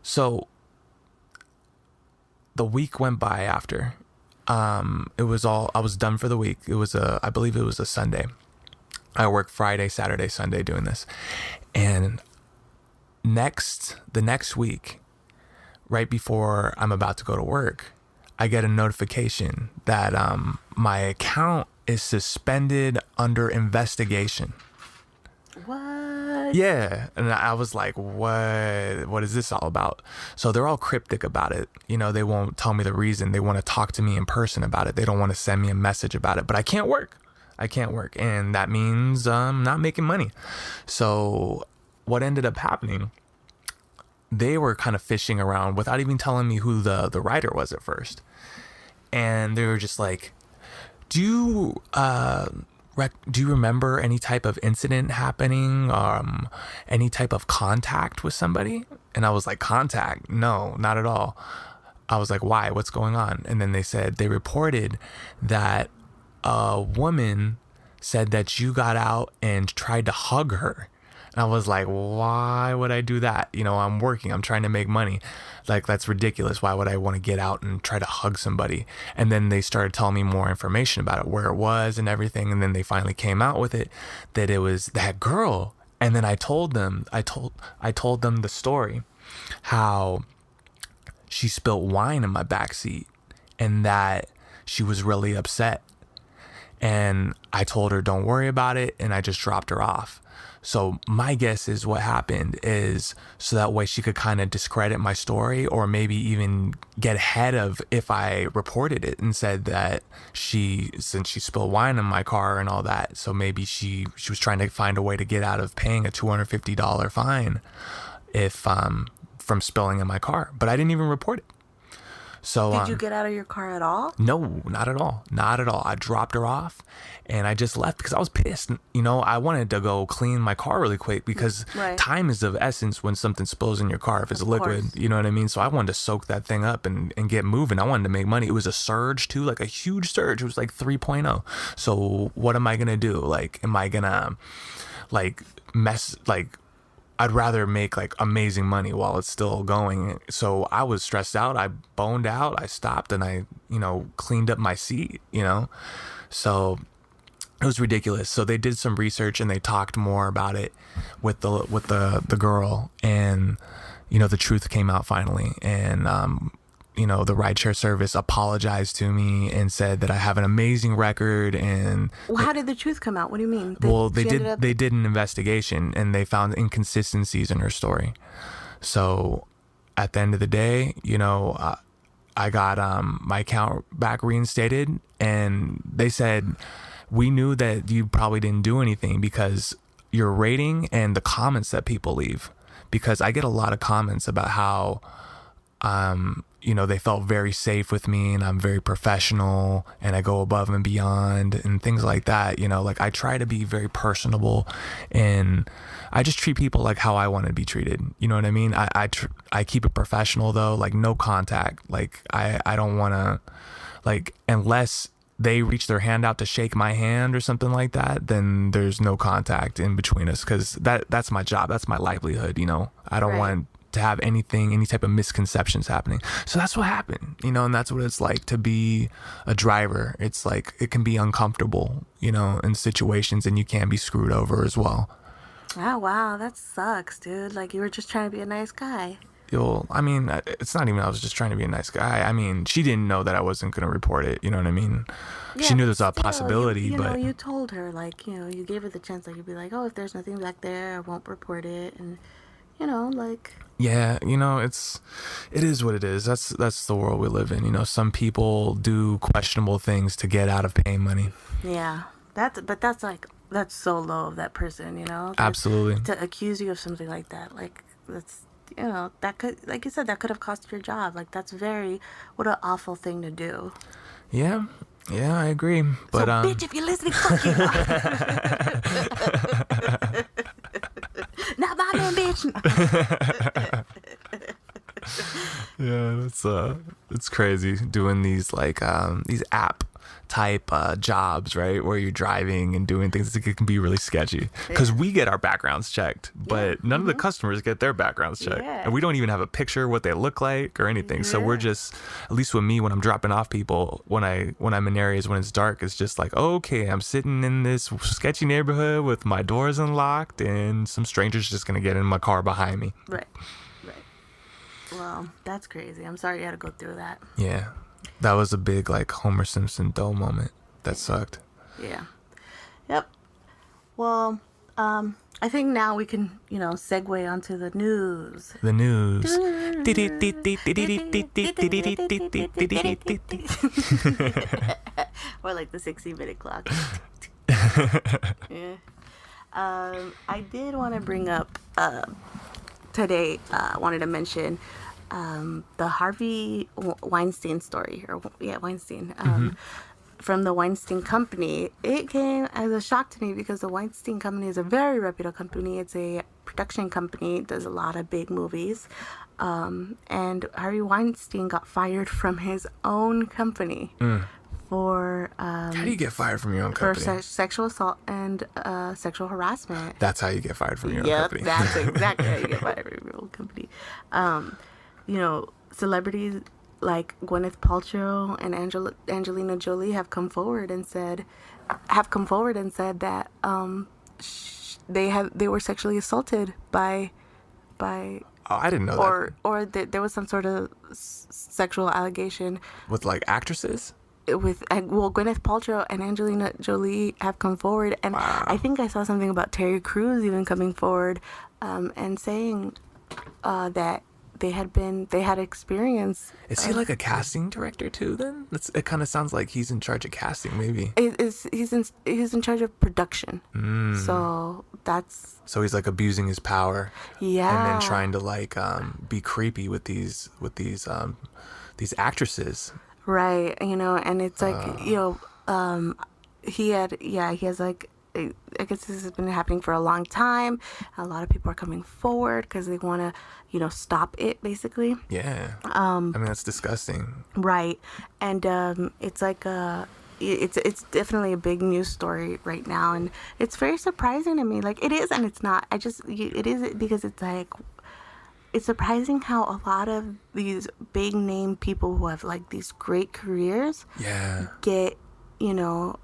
So the week went by after. I was done for the week. I believe it was a Sunday. I worked Friday, Saturday, Sunday doing this. And the next week, right before I'm about to go to work, I get a notification that my account is suspended under investigation. What? Yeah. And I was like, what is this all about? So they're all cryptic about it. They won't tell me the reason. They want to talk to me in person about it. They don't want to send me a message about it, but I can't work. And that means I'm not making money. So what ended up happening, they were kind of fishing around without even telling me who the writer was at first. And they were just like, do you remember any type of incident happening, any type of contact with somebody? And I was like, contact? No, not at all. I was like, why? What's going on? And then they said they reported that a woman said that you got out and tried to hug her. And I was like, why would I do that? I'm working. I'm trying to make money. Like, that's ridiculous. Why would I want to get out and try to hug somebody? And then they started telling me more information about it, where it was and everything. And then they finally came out with it, that it was that girl. And then I told them the story, how she spilt wine in my backseat and that she was really upset. And I told her, don't worry about it. And I just dropped her off. So my guess is what happened is so that way she could kind of discredit my story, or maybe even get ahead of if I reported it and said that since she spilled wine in my car and all that, so maybe she was trying to find a way to get out of paying a $250 fine from spilling in my car. But I didn't even report it. So did you get out of your car at all? No, not at all. Not at all. I dropped her off and I just left because I was pissed. I wanted to go clean my car really quick because time is of essence when something spills in your car, if it's liquid, you know what I mean? So I wanted to soak that thing up and get moving. I wanted to make money. It was a surge too, like a huge surge. It was like 3.0. So what am I going to do? Like, am I going to I'd rather make like amazing money while it's still going. So I was stressed out. I boned out. I stopped and I, cleaned up my seat, So it was ridiculous. So they did some research and they talked more about it with the girl, and the truth came out finally. And you know, the rideshare service apologized to me and said that I have an amazing record. And Well, how did the truth come out? What do you mean? They did an investigation and they found inconsistencies in her story. So at the end of the day, you know, I got my account back reinstated, and they said, we knew that you probably didn't do anything because your rating and the comments that people leave, because I get a lot of comments about how you know, they felt very safe with me and I'm very professional and I go above and beyond and things like that. You know, like I try to be very personable and I just treat people like how I want to be treated. You know what I mean? I keep it professional though, like no contact. Like I don't want to, like, unless they reach their hand out to shake my hand or something like that, then there's no contact in between us, because that's my job. That's my livelihood. You know, I don't want to have any type of misconceptions happening. So that's what happened, you know, and that's what it's like to be a driver. It's like, it can be uncomfortable, you know, in situations, and you can be screwed over as well. Oh, wow. That sucks, dude. Like, you were just trying to be a nice guy. I mean, it's not even I was just trying to be a nice guy. I mean, she didn't know that I wasn't going to report it. You know what I mean? Yeah, she knew there's a possibility, you but... know, you told her, like, you know, you gave her the chance. Like, you'd be like, oh, if there's nothing back there, I won't report it. And, you know, like... Yeah, you know, it is what it is. That's the world we live in. You know, some people do questionable things to get out of paying money. Yeah, that's so low of that person, you know? Absolutely. To accuse you of something like that, like, that's, you know, that could, like you said, that could have cost your job. Like, what an awful thing to do. Yeah, I agree. But, so, bitch, if you're listening, fuck you. Not my man, bitch. Yeah, it's crazy doing these like these app type jobs, right, where you're driving and doing things. It can be really sketchy because we get our backgrounds checked, but none of the customers get their backgrounds checked, and we don't even have a picture of what they look like or anything. So we're just, at least with me, when I'm dropping off people, when I'm in areas when it's dark, it's just like, okay, I'm sitting in this sketchy neighborhood with my doors unlocked and some strangers just gonna get in my car behind me. Right. Well, that's crazy. I'm sorry you had to go through that. Yeah. That was a big, like, Homer Simpson dough moment. That sucked. Yeah. Yep. Well, I think now we can, you know, segue onto the news. The news. Or like the 60-minute clock. Yeah. I did want to bring up today, wanted to mention the Harvey Weinstein story, Weinstein, from the Weinstein Company. It came as a shock to me because the Weinstein Company is a very reputable company. It's a production company, does a lot of big movies, and Harvey Weinstein got fired from his own company for how do you get fired from your own company? For sexual assault and sexual harassment. That's how you get fired from your own company. Yep, that's exactly how you get fired from your own company. You know, celebrities like Gwyneth Paltrow and Angelina Jolie have come forward and said that they were sexually assaulted by Oh, I didn't know that. Or there was some sort of sexual allegation with like actresses. Gwyneth Paltrow and Angelina Jolie have come forward, and I think I saw something about Terry Crews even coming forward and saying that they had experience. Is he like a casting director too? Then it kind of sounds like he's in charge of casting. Maybe he's in charge of production. So he's like abusing his power. Yeah, and then trying to like be creepy with these actresses. Right, you know, and it's like, you know, he has like, I guess this has been happening for a long time. A lot of people are coming forward because they want to, you know, stop it, basically. Yeah. I mean, that's disgusting. Right, and it's like it's definitely a big news story right now, and it's very surprising to me. Like, it is and it's not. It is because it's like, it's surprising how a lot of these big name people who have like these great careers get,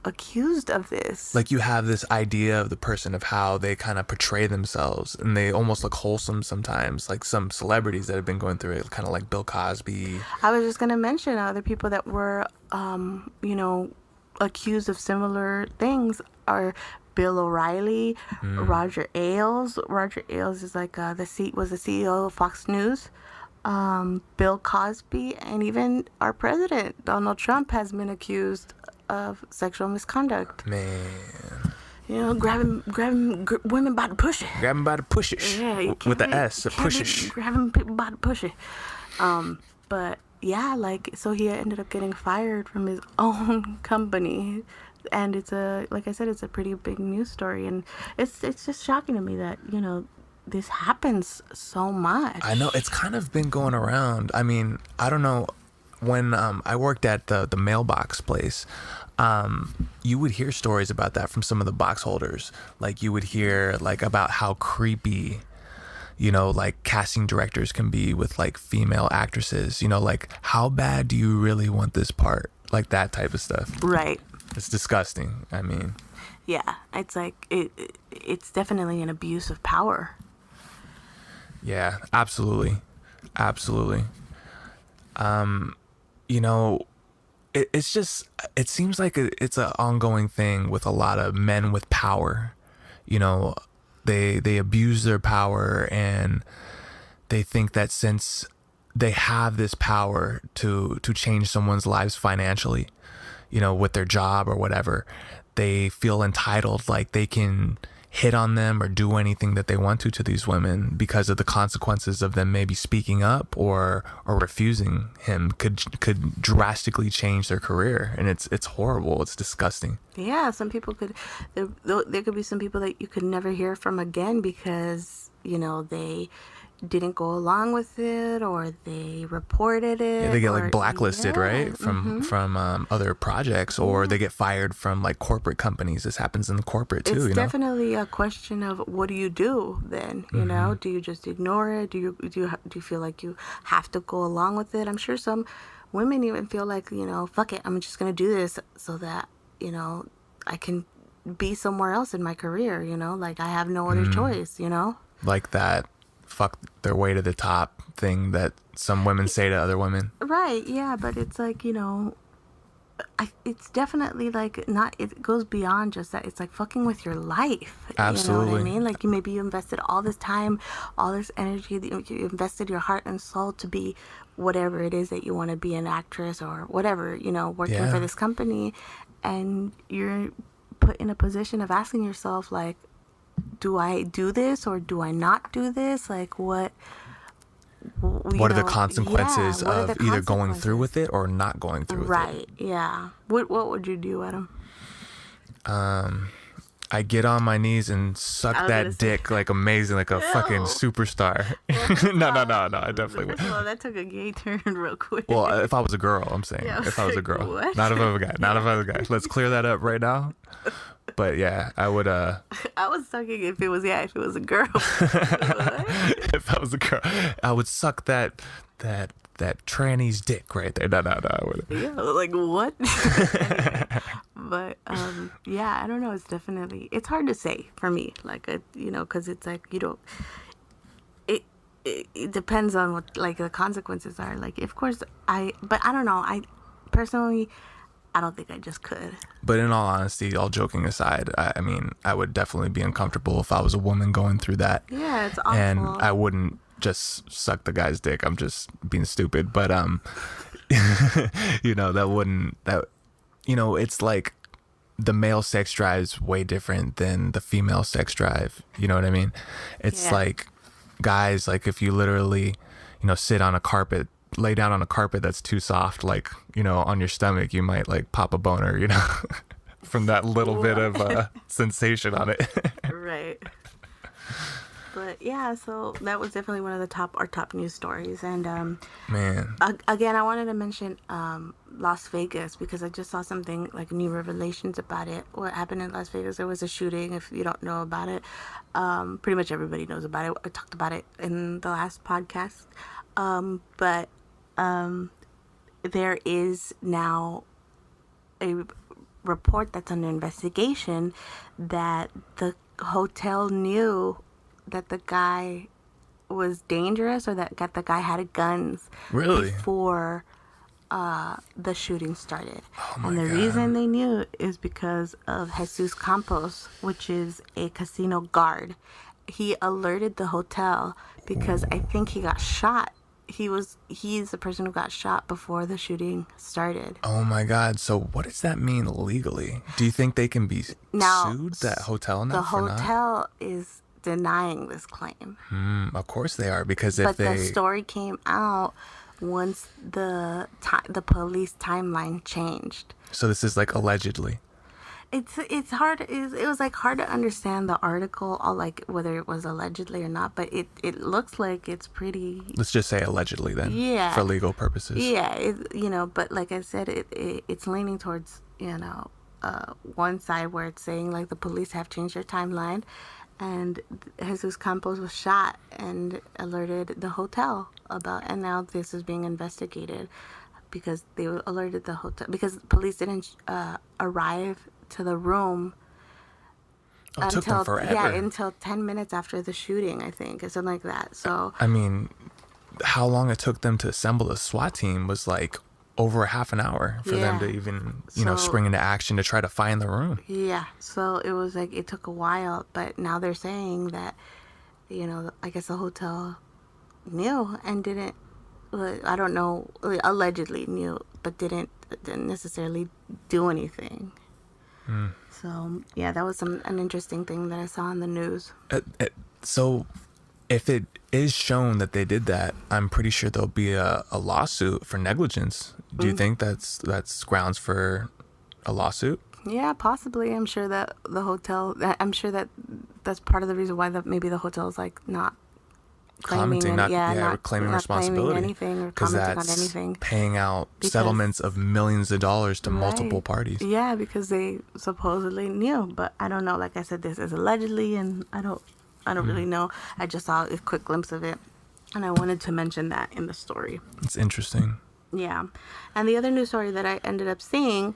accused of this. Like, you have this idea of the person, of how they kind of portray themselves, and they almost look wholesome sometimes, like some celebrities that have been going through it, kind of like Bill Cosby. I was just going to mention other people that were, accused of similar things are Bill O'Reilly, Roger Ailes. Roger Ailes is like was the CEO of Fox News. Bill Cosby, and even our president Donald Trump has been accused of sexual misconduct. Man, grabbing women by the pussy. Grabbing by the pushish. Yeah, with the S, the pushish. Grabbing people by the pussy. But yeah, like, so he ended up getting fired from his own company, and like I said, it's a pretty big news story, and it's just shocking to me that this happens so much. I know, it's kind of been going around. I mean, I don't know, when I worked at the mailbox place, you would hear stories about that from some of the box holders. Like, you would hear like about how creepy, like, casting directors can be with like female actresses. Like, how bad do you really want this part? Like, that type of stuff. Right. It's disgusting. I mean, yeah, it's like it's definitely an abuse of power. Yeah, absolutely. It's just, it seems like it's an ongoing thing with a lot of men with power. They abuse their power, and they think that since they have this power to change someone's lives financially, with their job or whatever, they feel entitled, like they can hit on them or do anything that they want to these women because of the consequences of them maybe speaking up or refusing him could drastically change their career. And it's horrible. It's disgusting. Yeah, some people there could be some people that you could never hear from again because they didn't go along with it, or they reported it. Yeah, they get like blacklisted, right? From other projects, or they get fired from like corporate companies. This happens in the corporate too. It's definitely a question of what do you do then? Do you just ignore it? Do you feel like you have to go along with it? I'm sure some women even feel like, fuck it, I'm just gonna do this so that I can be somewhere else in my career. Like, I have no other choice. Like that fuck their way to the top thing that some women say to other women. Right, yeah, but it's like, it's definitely like it goes beyond just that. It's like fucking with your life. Absolutely. You know what I mean? Like, maybe you invested all this time, all this energy, you invested your heart and soul to be whatever it is that you want to be, an actress or whatever, working for this company, and you're put in a position of asking yourself, like, do I do this or do I not do this? Like, what are the consequences of either going through with it or not going through with it? Right, yeah. What would you do, Adam? I get on my knees and suck that dick like amazing, like a fucking superstar. No, I definitely would. Well, that took a gay turn real quick. Well, if I was a girl, I'm saying. Yeah, if I was a girl. What? Not if I was a guy. Not if I was a guy. Let's clear that up right now. But yeah, I would I was sucking if it was a girl. If I was a girl, I would suck that tranny's dick right there. No, I wouldn't. Yeah, like what? Anyway, but yeah, I don't know. It's hard to say for me, like, because it's like it depends on what, like, the consequences are. Like, of course, but I don't know. I personally, I don't think I just could. But in all honesty, all joking aside, I mean, I would definitely be uncomfortable if I was a woman going through that. Yeah, it's awful. And I wouldn't just suck the guy's dick. I'm just being stupid. But, it's like the male sex drive is way different than the female sex drive. You know what I mean? It's like, guys, like, if you literally, sit on a carpet, lay down on a carpet that's too soft, like, on your stomach, you might like pop a boner, from that little bit of sensation on it. Right. But yeah, so that was definitely one of our top news stories. And man, again, I wanted to mention Las Vegas, because I just saw something like new revelations about it. What happened in Las Vegas? There was a shooting. If you don't know about it, pretty much everybody knows about it. I talked about it in the last podcast. But there is now a report that's under investigation that the hotel knew that the guy was dangerous, or that the guy had guns Really? before the shooting started. Oh my And the God. reason they knew is because of Jesus Campos, which is a casino guard. He alerted the hotel because I think he got shot. He's the person who got shot before the shooting started. Oh my God. So what does that mean legally? Do you think they can be Now, sued, that hotel now, The for not? hotel is denying this claim. Of course they are, because if But the they... story came out once the police timeline changed. So this is like allegedly. It's hard. It was like hard to understand the article, all like whether it was allegedly or not. But it looks like it's pretty. Let's just say allegedly then. Yeah. For legal purposes. Yeah, but like I said, it's leaning towards one side where it's saying like the police have changed their timeline, and Jesus Campos was shot and alerted the hotel about, and now this is being investigated because they alerted the hotel because police didn't arrive to the room Oh, it took them forever. Yeah, until 10 minutes after the shooting, I think, or something like that. So I mean, how long it took them to assemble the SWAT team was like over a half an hour for them to even, spring into action to try to find the room. Yeah, so it was like it took a while, but now they're saying that, I guess the hotel knew and didn't. I don't know, allegedly knew, but didn't necessarily do anything. So yeah, that was an interesting thing that I saw in the news. So if it is shown that they did that, I'm pretty sure there'll be a lawsuit for negligence. Do you think that's grounds for a lawsuit? Yeah, possibly. I'm sure that the hotel. I'm sure that that's part of the reason why maybe the hotel is like not Commenting, not claiming responsibility, anything or commenting on anything. Paying out settlements of millions of dollars to multiple parties. Yeah, because they supposedly knew, but I don't know. Like I said, this is allegedly, and I don't really know. I just saw a quick glimpse of it, and I wanted to mention that in the story. It's interesting. Yeah, and the other news story that I ended up seeing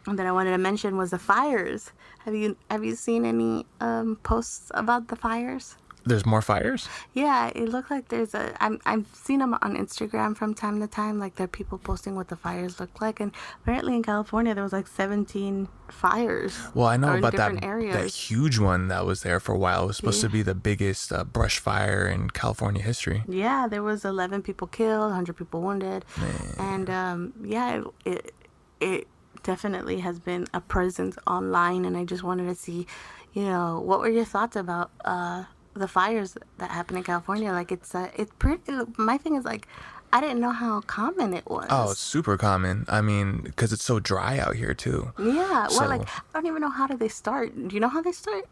and that I wanted to mention was the fires. Have you seen any posts about the fires? There's more fires? Yeah, it looked like there's I've seen them on Instagram from time to time. Like, there are people posting what the fires look like. And apparently in California, there was like 17 fires. Well, I know about that huge one that was there for a while. It was supposed to be the biggest brush fire in California history. Yeah, there was 11 people killed, 100 people wounded. Man. And it definitely has been a presence online. And I just wanted to see, what were your thoughts about the fires that happen in California? Like, it's pretty. My thing is, like, I didn't know how common it was. Oh, it's super common. I mean, because it's so dry out here too. Yeah. Well, I don't even know, how do they start? Do you know how they start?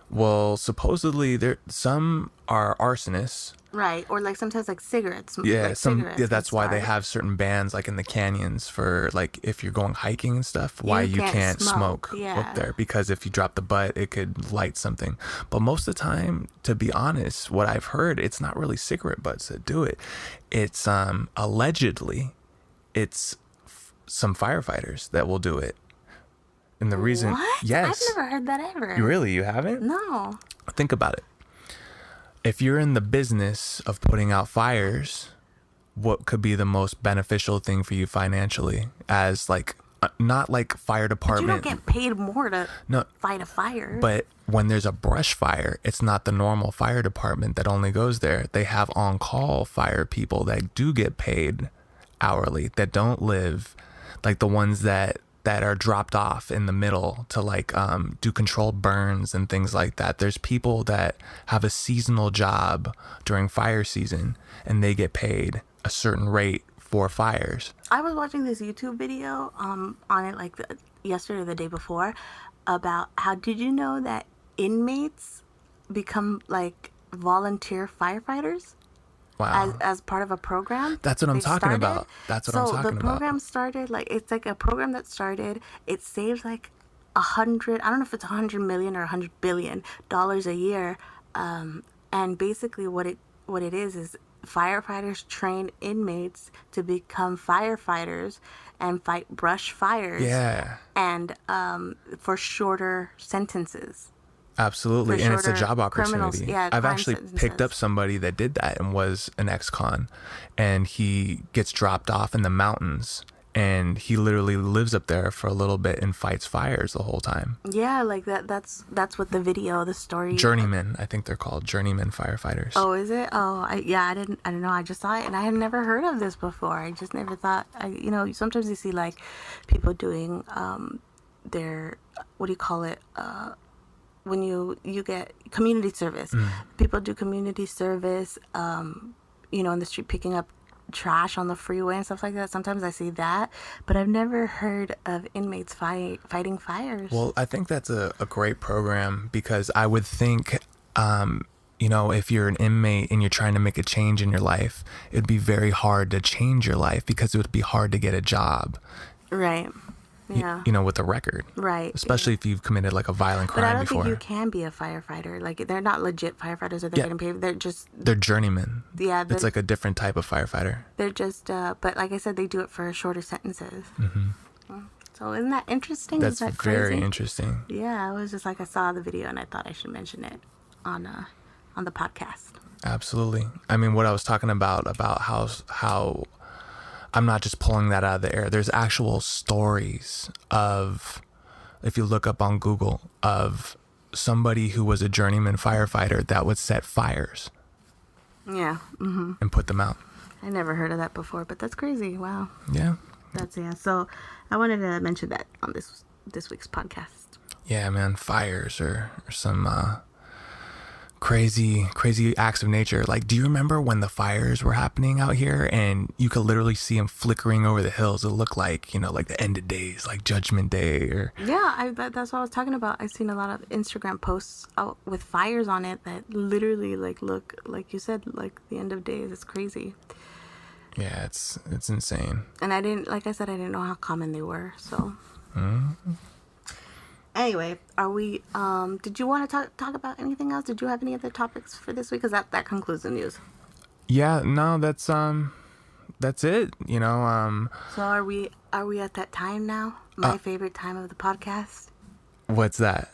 Well, supposedly some are arsonists. Right, or like sometimes like cigarettes. Yeah, cigarettes that's why they have certain bans, like in the canyons, for like if you're going hiking and stuff, why you can't smoke up there, because if you drop the butt, it could light something. But most of the time, to be honest, what I've heard, it's not really cigarette butts that do it. It's allegedly, it's some firefighters that will do it. And the reason, what? yes, I've never heard that ever. Really, you haven't? No. Think about it. If you're in the business of putting out fires, what could be the most beneficial thing for you financially? As like, not like fire department. But you don't get paid more to fight a fire. But when there's a brush fire, it's not the normal fire department that only goes there. They have on-call fire people that do get paid hourly, that don't live, like the ones that are dropped off in the middle to like do controlled burns and things like that. There's people that have a seasonal job during fire season, and they get paid a certain rate for fires. I was watching this YouTube video on it like yesterday or the day before about how, did you know that inmates become like volunteer firefighters? Wow. As part of a program. That's what I'm talking about. That's what I'm talking about. So the program started, like, it's like a program that started, it saves like I don't know if it's $100 million or $100 billion a year. And basically what it is firefighters train inmates to become firefighters and fight brush fires. Yeah. And for shorter sentences. Absolutely. For And it's a shorter job criminals- opportunity. yeah, I've crime actually sentences. picked up somebody that did that and was an ex-con, and he gets dropped off in the mountains, and he literally lives up there for a little bit and fights fires the whole time. Yeah, like that's what the video, the story. Journeymen, I think they're called journeyman firefighters. Oh, is it? Oh, I didn't know. I just saw it, and I had never heard of this before. I just never thought. Sometimes you see like people doing their, what do you call it? When you get community service. People do community service. In the street picking up trash on the freeway and stuff like that. Sometimes I see that, but I've never heard of inmates fighting fires. Well, I think that's a great program, because I would think, if you're an inmate and you're trying to make a change in your life, it'd be very hard to change your life, because it would be hard to get a job. Right. Yeah. With a record. Right. Especially if you've committed like a violent crime But I don't before. think you can be a firefighter. Like, they're not legit firefighters, or they're getting paid. They're journeymen. Yeah. It's like a different type of firefighter. They're just, but like I said, they do it for shorter sentences. Mm-hmm. So isn't that interesting? That's Is that crazy? very interesting. Yeah, I was just like, I saw the video and I thought I should mention it on the podcast. Absolutely. I mean, what I was talking about how I'm not just pulling that out of the air. There's actual stories of, if you look up on Google, of somebody who was a journeyman firefighter that would set fires. Yeah. Mm-hmm. And put them out. I never heard of that before, but that's crazy. Wow. Yeah. So I wanted to mention that on this week's podcast. Yeah, man. Fires or some crazy acts of nature. Like, do you remember when the fires were happening out here and you could literally see them flickering over the hills? It looked like, like the end of days, like Judgment Day. Or yeah, that's what I was talking about. I've seen a lot of Instagram posts out with fires on it that literally look like you said, like the end of days. It's crazy. Yeah, it's insane. And I didn't know how common they were. So anyway, are we? Did you want to talk about anything else? Did you have any other topics for this week? Because that concludes the news. Yeah, no, that's it. So are we at that time now? My favorite time of the podcast. What's that?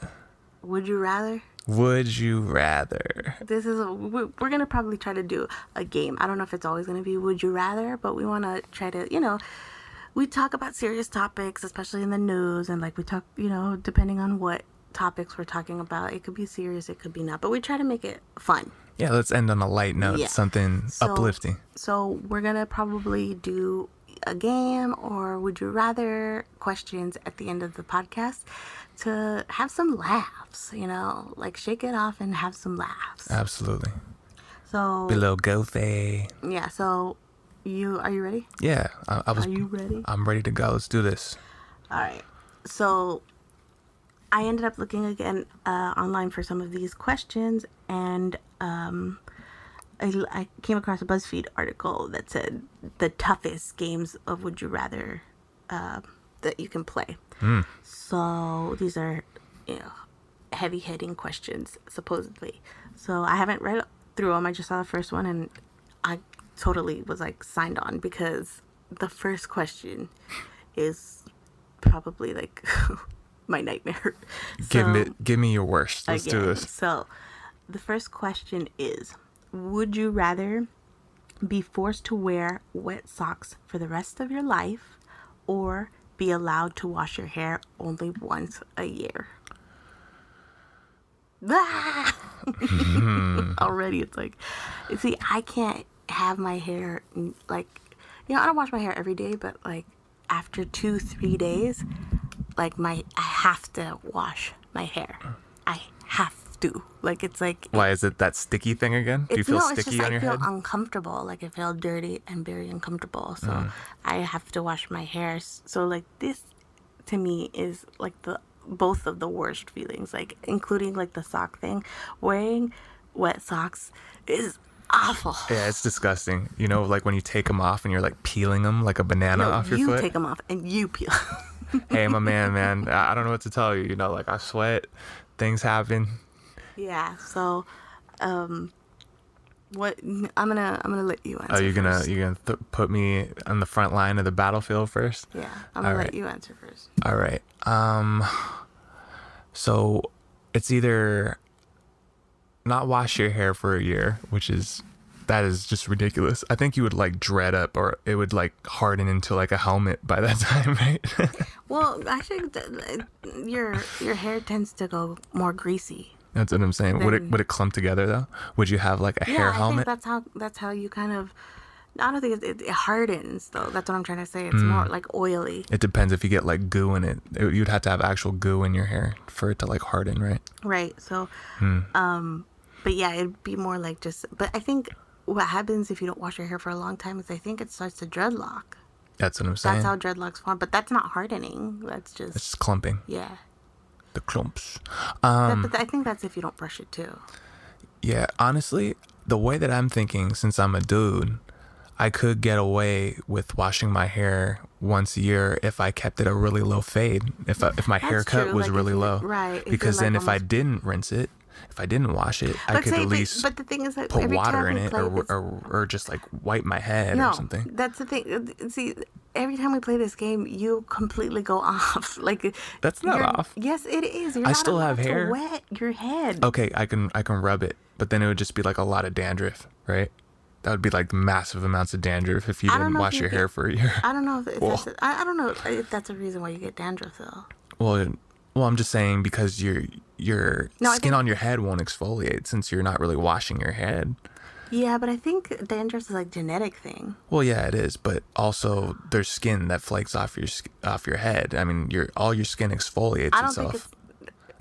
Would you rather? Would you rather? This is we're gonna probably try to do a game. I don't know if it's always gonna be Would You Rather, but we want to try to we talk about serious topics, especially in the news, and like we talk, depending on what topics we're talking about, it could be serious, it could be not, but we try to make it fun. Yeah, let's end on a light note, something uplifting. So we're gonna probably do a game or Would You Rather questions at the end of the podcast to have some laughs, like shake it off and have some laughs. Absolutely. So be a little goofy. Yeah, so are you ready? Yeah, Are you ready? I'm ready to go. Let's do this. All right. So I ended up looking again online for some of these questions, and I came across a BuzzFeed article that said the toughest games of Would You Rather that you can play. So these are, heavy-hitting questions, supposedly. So I haven't read through them. I just saw the first one, and I totally was like signed on, because the first question is probably like my nightmare. Give me your worst. Let's do this. So the first question is, would you rather be forced to wear wet socks for the rest of your life, or be allowed to wash your hair only once a year? Already it's like, see, I can't have my hair like, I don't wash my hair every day, but like after 2-3 days, like I have to wash my hair. I have to. Like, it's like, why is it that sticky thing again? Do you feel sticky on your head? I feel uncomfortable. Like, I feel dirty and very uncomfortable. So I have to wash my hair. So like this to me is like both of the worst feelings, like including like the sock thing. Wearing wet socks is awful. Yeah, it's disgusting. Like when you take them off and you're like peeling them like a banana off your foot. You take them off and you peel. Hey, my man, I don't know what to tell you. Like I sweat, things happen. Yeah, so What? I'm gonna let you answer. Oh, you're first. gonna put me on the front line of the battlefield first? Yeah, I'm gonna let you answer first. All right. So it's either not wash your hair for a year, that is just ridiculous. I think you would like dread up, or it would like harden into like a helmet by that time, right? Well, actually, your hair tends to go more greasy. That's what I'm saying. Would it clump together though? Would you have like a hair helmet? I think that's how you kind of. I don't think it hardens though. That's what I'm trying to say. It's more like oily. It depends if you get like goo in it. You'd have to have actual goo in your hair for it to like harden, right? Right. So, but yeah, it'd be more like just. But I think what happens if you don't wash your hair for a long time is I think it starts to dreadlock. That's what I'm saying. That's how dreadlocks form. But that's not hardening. It's just clumping. Yeah. The clumps. But I think that's if you don't brush it too. Yeah, honestly, the way that I'm thinking, since I'm a dude, I could get away with washing my hair once a year if I kept it a really low fade. If my haircut was really low. Right. Because then if I didn't rinse it, if I didn't wash it, I could at least but the thing is that put every water time in it or just like wipe my head or something. That's the thing. See, every time we play this game, you completely go off. Like that's not off. Yes, it is. I still have hair. To wet your head. Okay, I can rub it, but then it would just be like a lot of dandruff, right? That would be like massive amounts of dandruff if you didn't wash your hair for a year. I don't know I don't know if that's a reason why you get dandruff though. Well, I'm just saying because your skin on your head won't exfoliate since you're not really washing your head. Yeah, but I think dandruff is like genetic thing. Well, yeah, it is, but also there's skin that flakes off your head. I mean, all your skin exfoliates itself.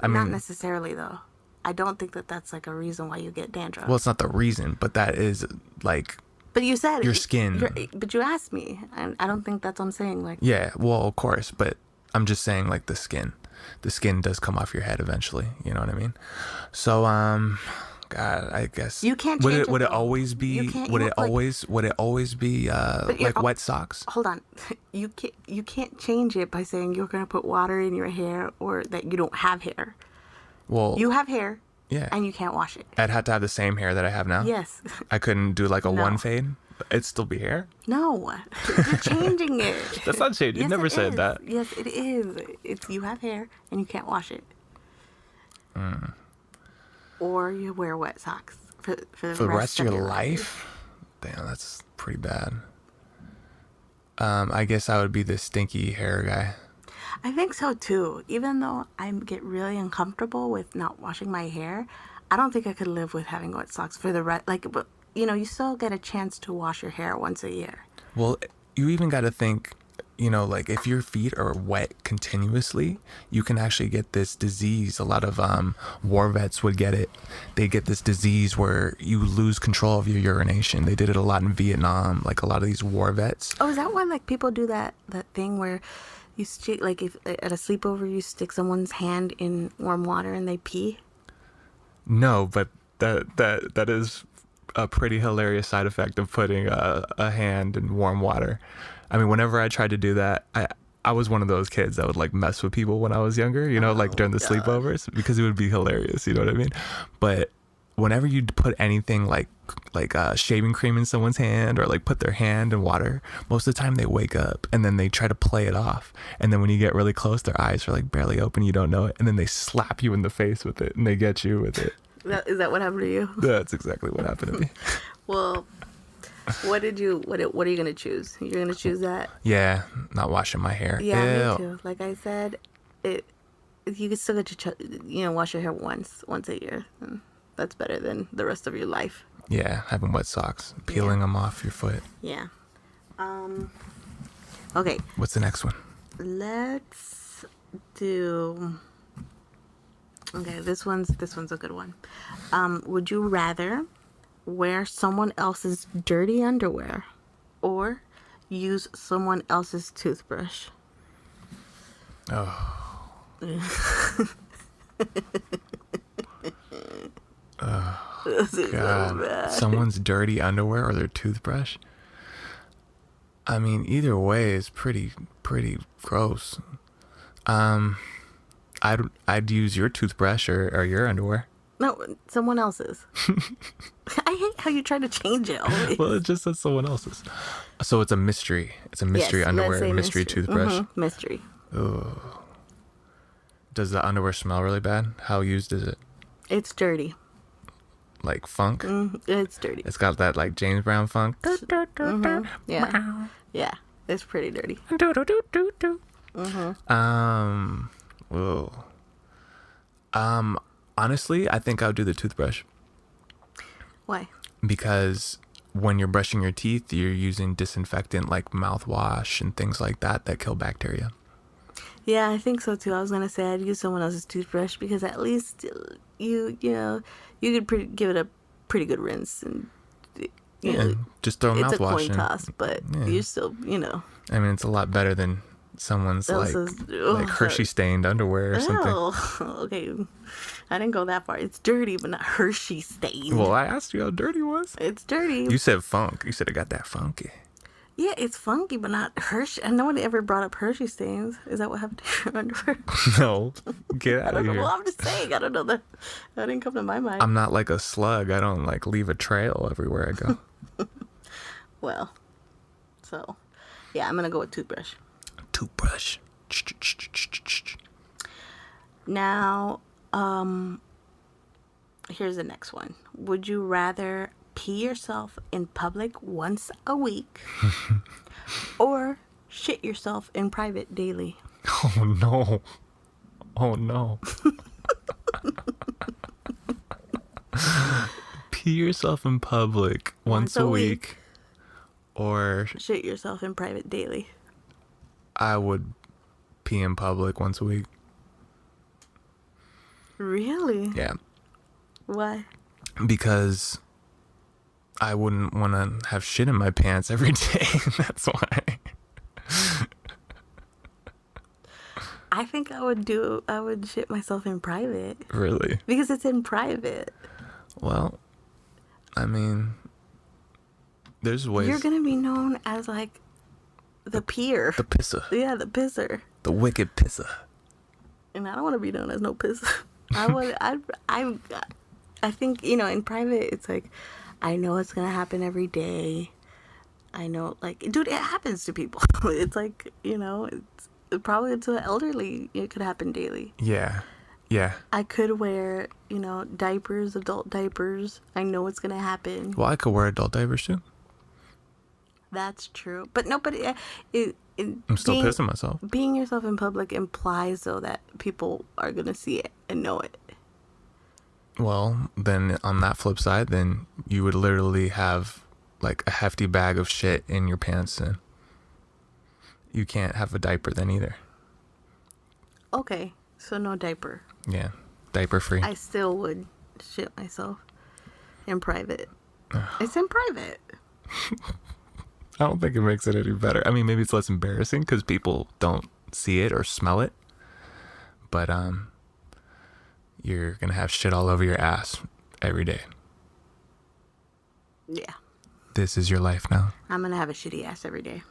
Not necessarily though. I don't think that that's like a reason why you get dandruff. Well, it's not the reason, but that is like. But you said your skin. But you asked me, and I don't think that's what I'm saying. Like. Yeah, well, of course, but I'm just saying like the skin. The skin does come off your head eventually. You know what I mean? So, God, I guess you can't. Would it always be? Would it always be like wet socks? Hold on, you can't change it by saying you're gonna put water in your hair or that you don't have hair. Well, you have hair. Yeah. And you can't wash it. I'd have to have the same hair that I have now. Yes. I couldn't do like a one fade. It'd still be hair. No, you're changing it. That's not changing. Yes, you never said that. Yes, it is. It's you have hair and you can't wash it. Or you wear wet socks for the rest of your life. Damn, that's pretty bad. I guess I would be the stinky hair guy. I think so too. Even though I get really uncomfortable with not washing my hair, I don't think I could live with having wet socks for the rest. Like, but you know, you still get a chance to wash your hair once a year. Well, you even got to think, you know, like if your feet are wet continuously, you can actually get this disease. A lot of war vets would get it. They get this disease where you lose control of your urination. They did it a lot in Vietnam, like a lot of these war vets. Oh, is that why like people do that thing where you stick, like if at a sleepover you stick someone's hand in warm water and they pee? No, but that is a pretty hilarious side effect of putting a hand in warm water. I mean, whenever I tried to do that, I was one of those kids that would like mess with people when I was younger, you know, like during the sleepovers, because it would be hilarious, you know what I mean? But whenever you put anything like shaving cream in someone's hand or like put their hand in water, most of the time they wake up and then they try to play it off. And then when you get really close, their eyes are like barely open, you don't know it. And then they slap you in the face with it and they get you with it. Is that what happened to you? That's exactly what happened to me. Well, what are you gonna choose? You're gonna choose that? Yeah, not washing my hair. Yeah, me too. Like I said, you can still get to wash your hair once a year. And that's better than the rest of your life. Yeah, having wet socks, peeling them off your foot. Yeah. Okay. What's the next one? Let's do. Okay, this one's a good one. Would you rather wear someone else's dirty underwear or use someone else's toothbrush? Oh. God. Someone's dirty underwear or their toothbrush? I mean, either way is pretty gross. I'd use your toothbrush or your underwear. No, someone else's. I hate how you try to change it always. Well, it just says someone else's. So it's a mystery. It's a mystery Yes, underwear, let's say mystery toothbrush. Mystery. Does the underwear smell really bad? How used is it? It's dirty. Like funk? It's dirty. It's got that like James Brown funk. Yeah. Yeah. It's pretty dirty. Whoa. Honestly, I think I would do the toothbrush. Why? Because when you're brushing your teeth, you're using disinfectant like mouthwash and things like that kill bacteria. Yeah, I think so too. I was gonna say I'd use someone else's toothbrush because at least you could give it a pretty good rinse and you know, just throw it's mouthwash a coin in. toss, but you're still I mean, it's a lot better than someone's like Hershey stained underwear or something. Oh, okay. I didn't go that far. It's dirty, but not Hershey stained. Well, I asked you how dirty it was. It's dirty. You said funk. You said it got that funky. Yeah, it's funky, but not Hershey. And no one ever brought up Hershey stains. Is that what happened to your underwear? No, get out of here. Well, I'm just saying. I don't know. That didn't come to my mind. I'm not like a slug. I don't like leave a trail everywhere I go. Well, so yeah, I'm gonna go with toothbrush. Toothbrush. Now, here's the next one. Would you rather pee yourself in public once a week or shit yourself in private daily? Oh no. Oh no. Pee yourself in public once a week or shit yourself in private daily. I would pee in public once a week. Really? Yeah. Why? Because I wouldn't want to have shit in my pants every day. That's why. I think I would shit myself in private. Really? Because it's in private. Well, I mean, there's ways. You're going to be known as like the peer. The pisser. Yeah, the pisser. The wicked pisser. And I don't want to be known as no pisser. I think, in private, it's like, I know it's going to happen every day. I know, like, dude, it happens to people. It's like, it's probably to the elderly, it could happen daily. Yeah. Yeah. I could wear, diapers, adult diapers. I know it's going to happen. Well, I could wear adult diapers too. That's true. But no, but I'm still pissing myself. Being yourself in public implies, though, that people are going to see it and know it. Well, then on that flip side, then you would literally have like a hefty bag of shit in your pants, and you can't have a diaper then either. Okay, so no diaper. Yeah, diaper free. I still would shit myself in private. It's in private. I don't think it makes it any better. I mean, maybe it's less embarrassing because people don't see it or smell it. But you're gonna have shit all over your ass every day. Yeah. This is your life now. I'm gonna have a shitty ass every day.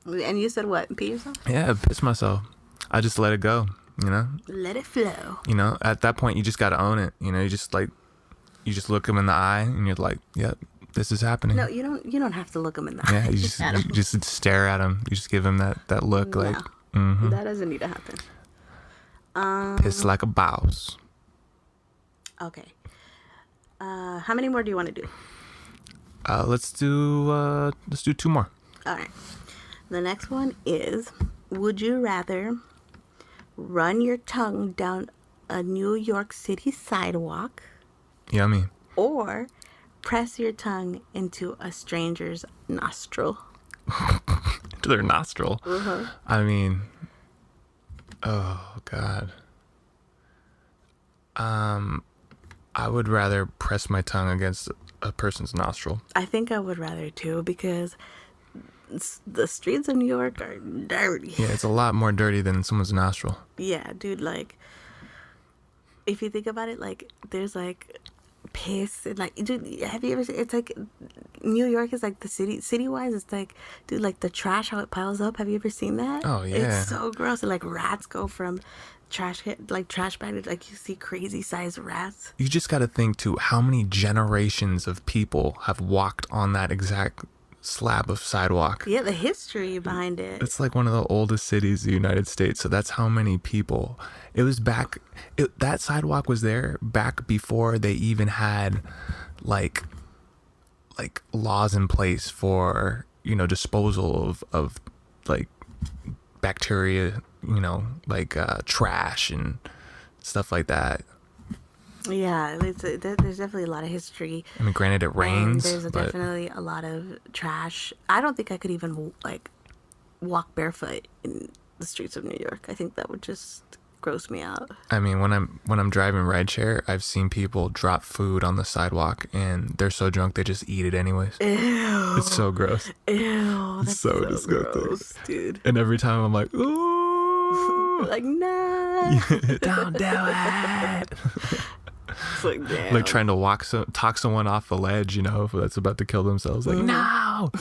And you said what? Pee yourself? Yeah, I piss myself. I just let it go, Let it flow. At that point, you just gotta own it. You just look them in the eye and you're like, yep, this is happening. No, you don't have to look them in the eye. Yeah, you just stare at them. You just give them that look No, like, that doesn't need to happen. piss like a boss. Okay. How many more do you want to do? Let's do 2 more. All right. The next one is, would you rather run your tongue down a New York City sidewalk Yummy. or press your tongue into a stranger's nostril? To their nostril. Uh-huh. I mean, oh God. I would rather press my tongue against a person's nostril. I think I would rather too, because the streets of New York are dirty. Yeah, it's a lot more dirty than someone's nostril. Yeah, dude, like, if you think about it, like, there's like piss and like, dude, have you ever seen, it's like New York is like the city-wise, it's like, dude, like the trash, how it piles up. Have you ever seen that? Oh, yeah. It's so gross. And like rats go from trash bag, like you see crazy sized rats. You just got to think too, how many generations of people have walked on that exact slab of sidewalk? Yeah, the history behind it. It's like one of the oldest cities in the United States. So that's how many people. It was that sidewalk was there back before they even had like laws in place for, disposal of like bacteria, trash and stuff like that. Yeah, there's definitely a lot of history. I mean, granted, it rains. And there's definitely a lot of trash. I don't think I could even like walk barefoot in the streets of New York. I think that would just gross me out. I mean, when I'm driving rideshare, I've seen people drop food on the sidewalk and they're so drunk they just eat it anyways. Ew. It's so gross. Ew. That's so disgusting, gross, dude. And every time I'm like, ooh, like, nah. don't do it. It's like, damn. Like trying to talk someone off the ledge, that's about to kill themselves. Like, no.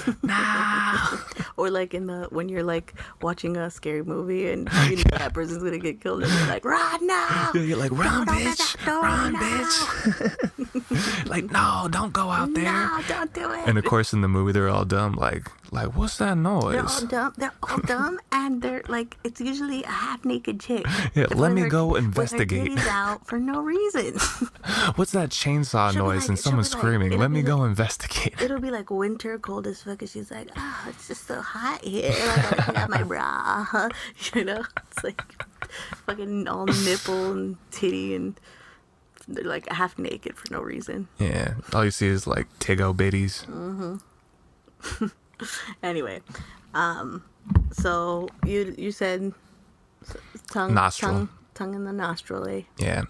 Or like when you're like watching a scary movie and you know that person's gonna get killed and you're like, run now. Yeah, you're like, run, bitch. Run, bitch. Like, no, don't go out there. No, don't do it. And of course, in the movie, they're all dumb. Like, what's that noise? They're all dumb, and they're like, it's usually a half-naked chick. Yeah, let me go investigate. With her titties out for no reason. What's that chainsaw noise and someone's screaming? Let me go investigate. It'll be like winter, cold as fuck, and she's like, oh, it's just so hot here. Like, I take out my bra. It's like fucking all nipple and titty, and they're like half naked for no reason. Yeah, all you see is like Tiggo bitties. Mm-hmm. Anyway, so you said nostril. tongue in the nostril, eh? Yeah.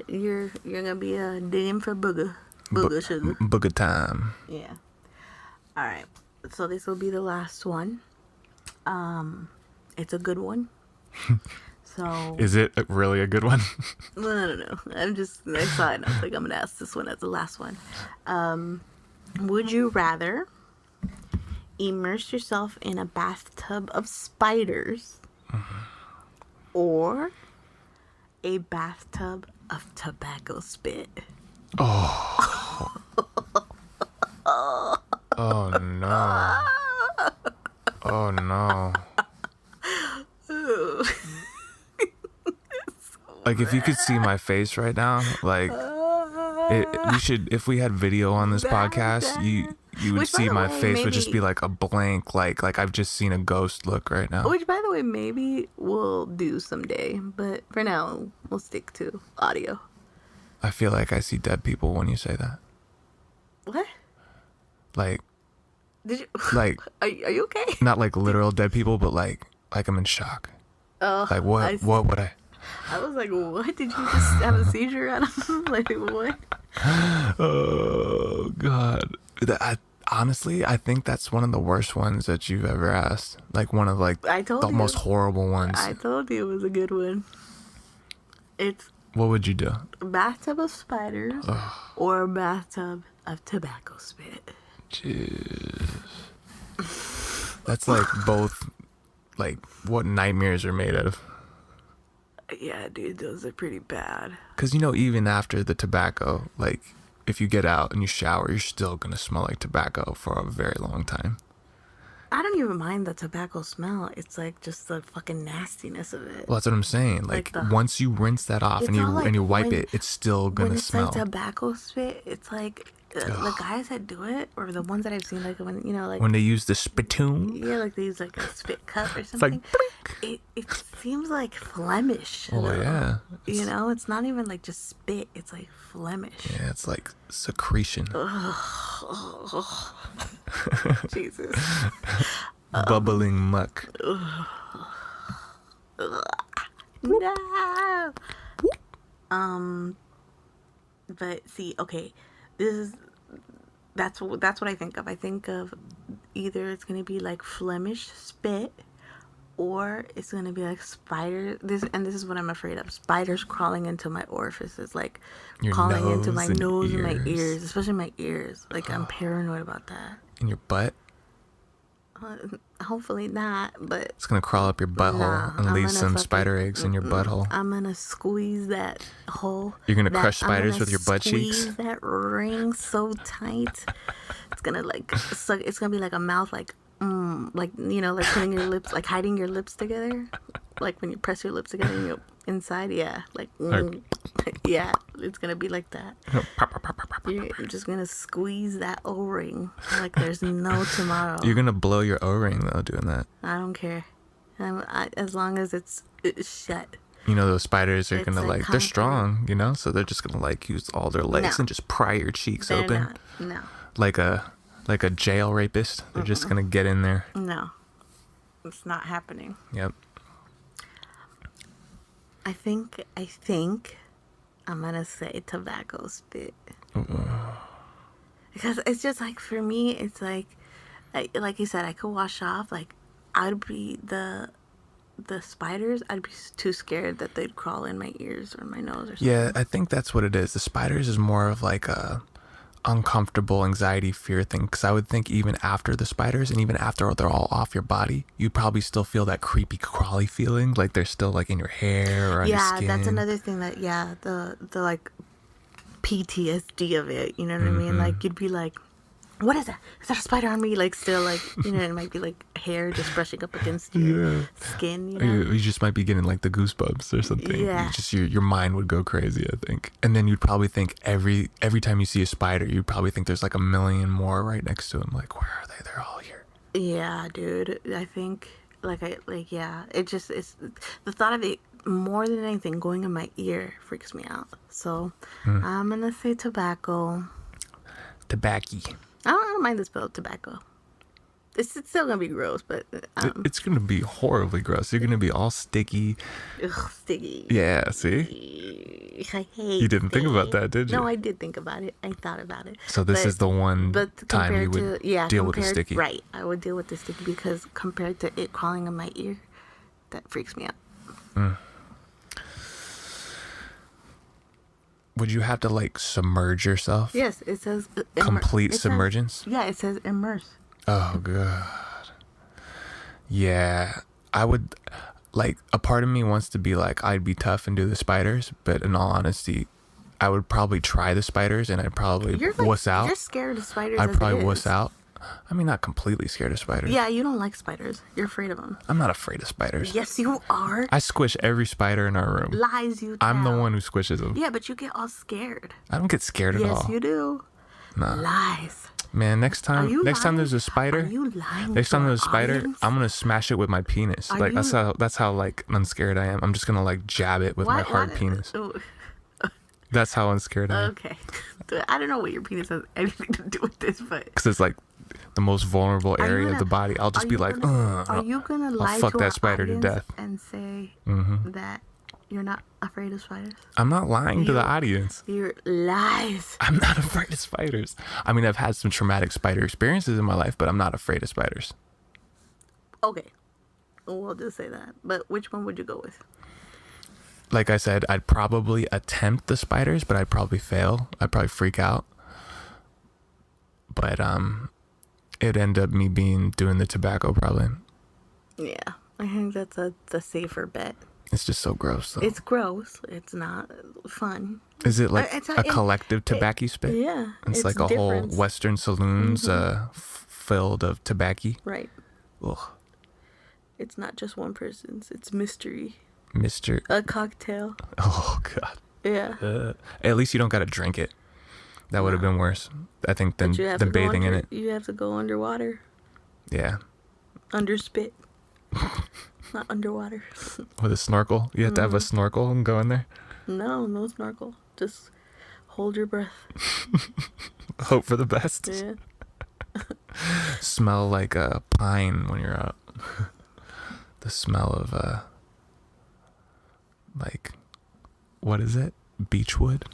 You're gonna be digging for booger sugar. Booger time. Yeah. All right. So this will be the last one. It's a good one. So. Is it really a good one? No. I saw it and I was like, I'm gonna ask this one as the last one. Would you rather immerse yourself in a bathtub of spiders or a bathtub of tobacco spit? Oh. Oh no. Oh no. Like, if you could see my face right now, like, we should, if we had video on this podcast, you would see my face would just be like a blank, like I've just seen a ghost look right now. Which, by the way, maybe we'll do someday, but for now, we'll stick to audio. I feel like I see dead people when you say that. What? Like, did you? Like, are you okay? Not like literal dead people, but like I'm in shock. Oh, like what would I? I was like, what? Did you just have a seizure out of him? Like, what? Oh God! Honestly, I think that's one of the worst ones that you've ever asked. Like one of the most horrible ones. I told you it was a good one. What would you do? A bathtub of spiders or a bathtub of tobacco spit. Jeez. That's like both, like what nightmares are made of. Yeah, dude, those are pretty bad. Because, even after the tobacco, like, if you get out and you shower, you're still going to smell like tobacco for a very long time. I don't even mind the tobacco smell. It's like just the fucking nastiness of it. Well, that's what I'm saying. Like once you rinse that off and you wipe it, it's still going to smell. When it's like tobacco spit, it's like the guys that do it, or the ones that I've seen, like when, when they use the spittoon. Yeah, like they use like a spit cup or something. Like, it seems like Flemish. Oh, yeah. It's not even like just spit. It's like Flemish. Yeah, it's like secretion. Jesus. Bubbling muck. No. But see, okay, that's what I think of. I think of either it's gonna be like Flemish spit or it's gonna be like spiders. This is what I'm afraid of: spiders crawling into my orifices, like Your crawling into my nose and nose and my ears. ears, especially my ears. Like I'm paranoid about that. In your butt. Hopefully not, but It's gonna crawl up your butthole nah, and I'm leave gonna some fucking- spider eggs in your butthole. I'm gonna squeeze that hole. You're gonna that- crush I'm spiders gonna with your butt cheeks? Squeeze that ring so tight. It's gonna like suck. It's gonna be like a mouth, like like like putting your lips, like hiding your lips together, like when you press your lips together and you inside. Yeah, like yeah, it's gonna be like that. You're just gonna squeeze that O-ring like there's no tomorrow. You're gonna blow your O-ring though doing that. I don't care. As long as it's shut. You know those spiders are It's gonna like they're comfort. strong, so they're just gonna like use all their legs No. and just pry your cheeks They're open not. No. like a jail rapist. They're just gonna get in there. No. It's not happening. Yep. I think I'm gonna say tobacco spit. Because it's just like, for me, it's like you said, I could wash off. Like, I'd be the spiders, I'd be too scared that they'd crawl in my ears or my nose or something. Yeah, I think that's what it is. The spiders is more of like a uncomfortable anxiety fear thing, because I would think even after the spiders and even after they're all off your body, you'd probably still feel that creepy crawly feeling, like they're still like in your hair or on your skin. Yeah, that's another thing that, the like PTSD of it, you know what I mean? Like, you'd be like, what is that? Is that a spider on me? Like, still, like, it might be like hair just brushing up against your skin, Or you just might be getting like the goosebumps or something. Yeah. You just your mind would go crazy, I think. And then you'd probably think every time you see a spider, you'd probably think there's like a million more right next to them. Like, where are they? They're all here. Yeah, dude. I think it just, it's the thought of it more than anything going in my ear freaks me out. So I'm gonna say tobacco. Tobacco. I don't mind the spell tobacco. It's still gonna be gross, but It's gonna be horribly gross. You're gonna be all sticky. sticky. Yeah, see? I hate You didn't think about that, did you? No, I did think about it. I thought about it. So this is the one time you would deal with the sticky. Right, I would deal with the sticky, because compared to it crawling in my ear, that freaks me out. Would you have to like submerge yourself? Yes, it says Complete submergence? Yeah, it says immerse. Oh god. Yeah, I would like, a part of me wants to be like, I'd be tough and do the spiders, but in all honesty, I would probably try the spiders and I'd probably wuss out. You're scared of spiders. I'd as probably it wuss is. out. I mean, not completely scared of spiders. Yeah, you don't like spiders. You're afraid of them. I'm not afraid of spiders. Yes, you are. I squish every spider in our room. Lies you tell. I'm the one who squishes them. Yeah, but you get all scared. I don't get scared at all. Yes, you do. Nah. Lies. Man, next Are time you there's lying? a spider, Are you lying next to time our there's a spider, audience? I'm gonna smash it with my penis. Are Like you- that's how like unscared I am. I'm just gonna like jab it with my hard penis. Oh, That's how unscared I am. okay. I don't know what your penis has anything to do with this, but Because it's like the most vulnerable Are you area of gonna- the body. I'll just are be you like, gonna- are I'll you gonna lie fuck to that our spider to audience death. and say Mm-hmm. that you're not afraid of spiders? I'm not lying to the You- audience. You're lies. I'm not afraid of spiders. I mean, I've had some traumatic spider experiences in my life, but I'm not afraid of spiders. Okay, we'll just say that. But which one would you go with? Like I said, I'd probably attempt the spiders, but I'd probably fail. I'd probably freak out. But it'd end up me doing the tobacco probably. Yeah, I think that's the safer bet. It's just so gross though. It's gross. It's not fun. Is it like it's a not- collective tobacco spit? Yeah, It's like a different. whole Western saloons filled of tobacco. Right. Ugh. It's not just one person's. It's mystery. Mr. A cocktail. Oh god. Yeah. At least you don't gotta drink it. That would have been worse, I think, than But you have to go bathing in under- it. You have to go underwater. Yeah. Under spit. Not underwater. With a snorkel. You have to have a snorkel and go in there. No snorkel. Just hold your breath. Hope for the best. Yeah. Smell like a pine when you're out. The smell of like, what is it? Beechwood.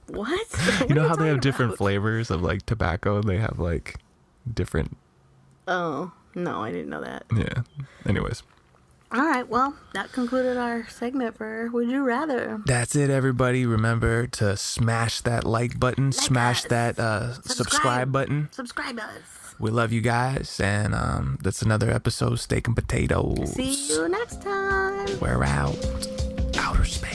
What? You know how they have different flavors of like tobacco? They have like different. Oh, No, I didn't know that. Yeah. Anyways. All right, well, that concluded our segment for Would You Rather. That's it, everybody. Remember to smash that like button, smash us. that subscribe button. Subscribe us. We love you guys, and that's another episode, Steak and Potatoes. See you next time. We're out. Outer space.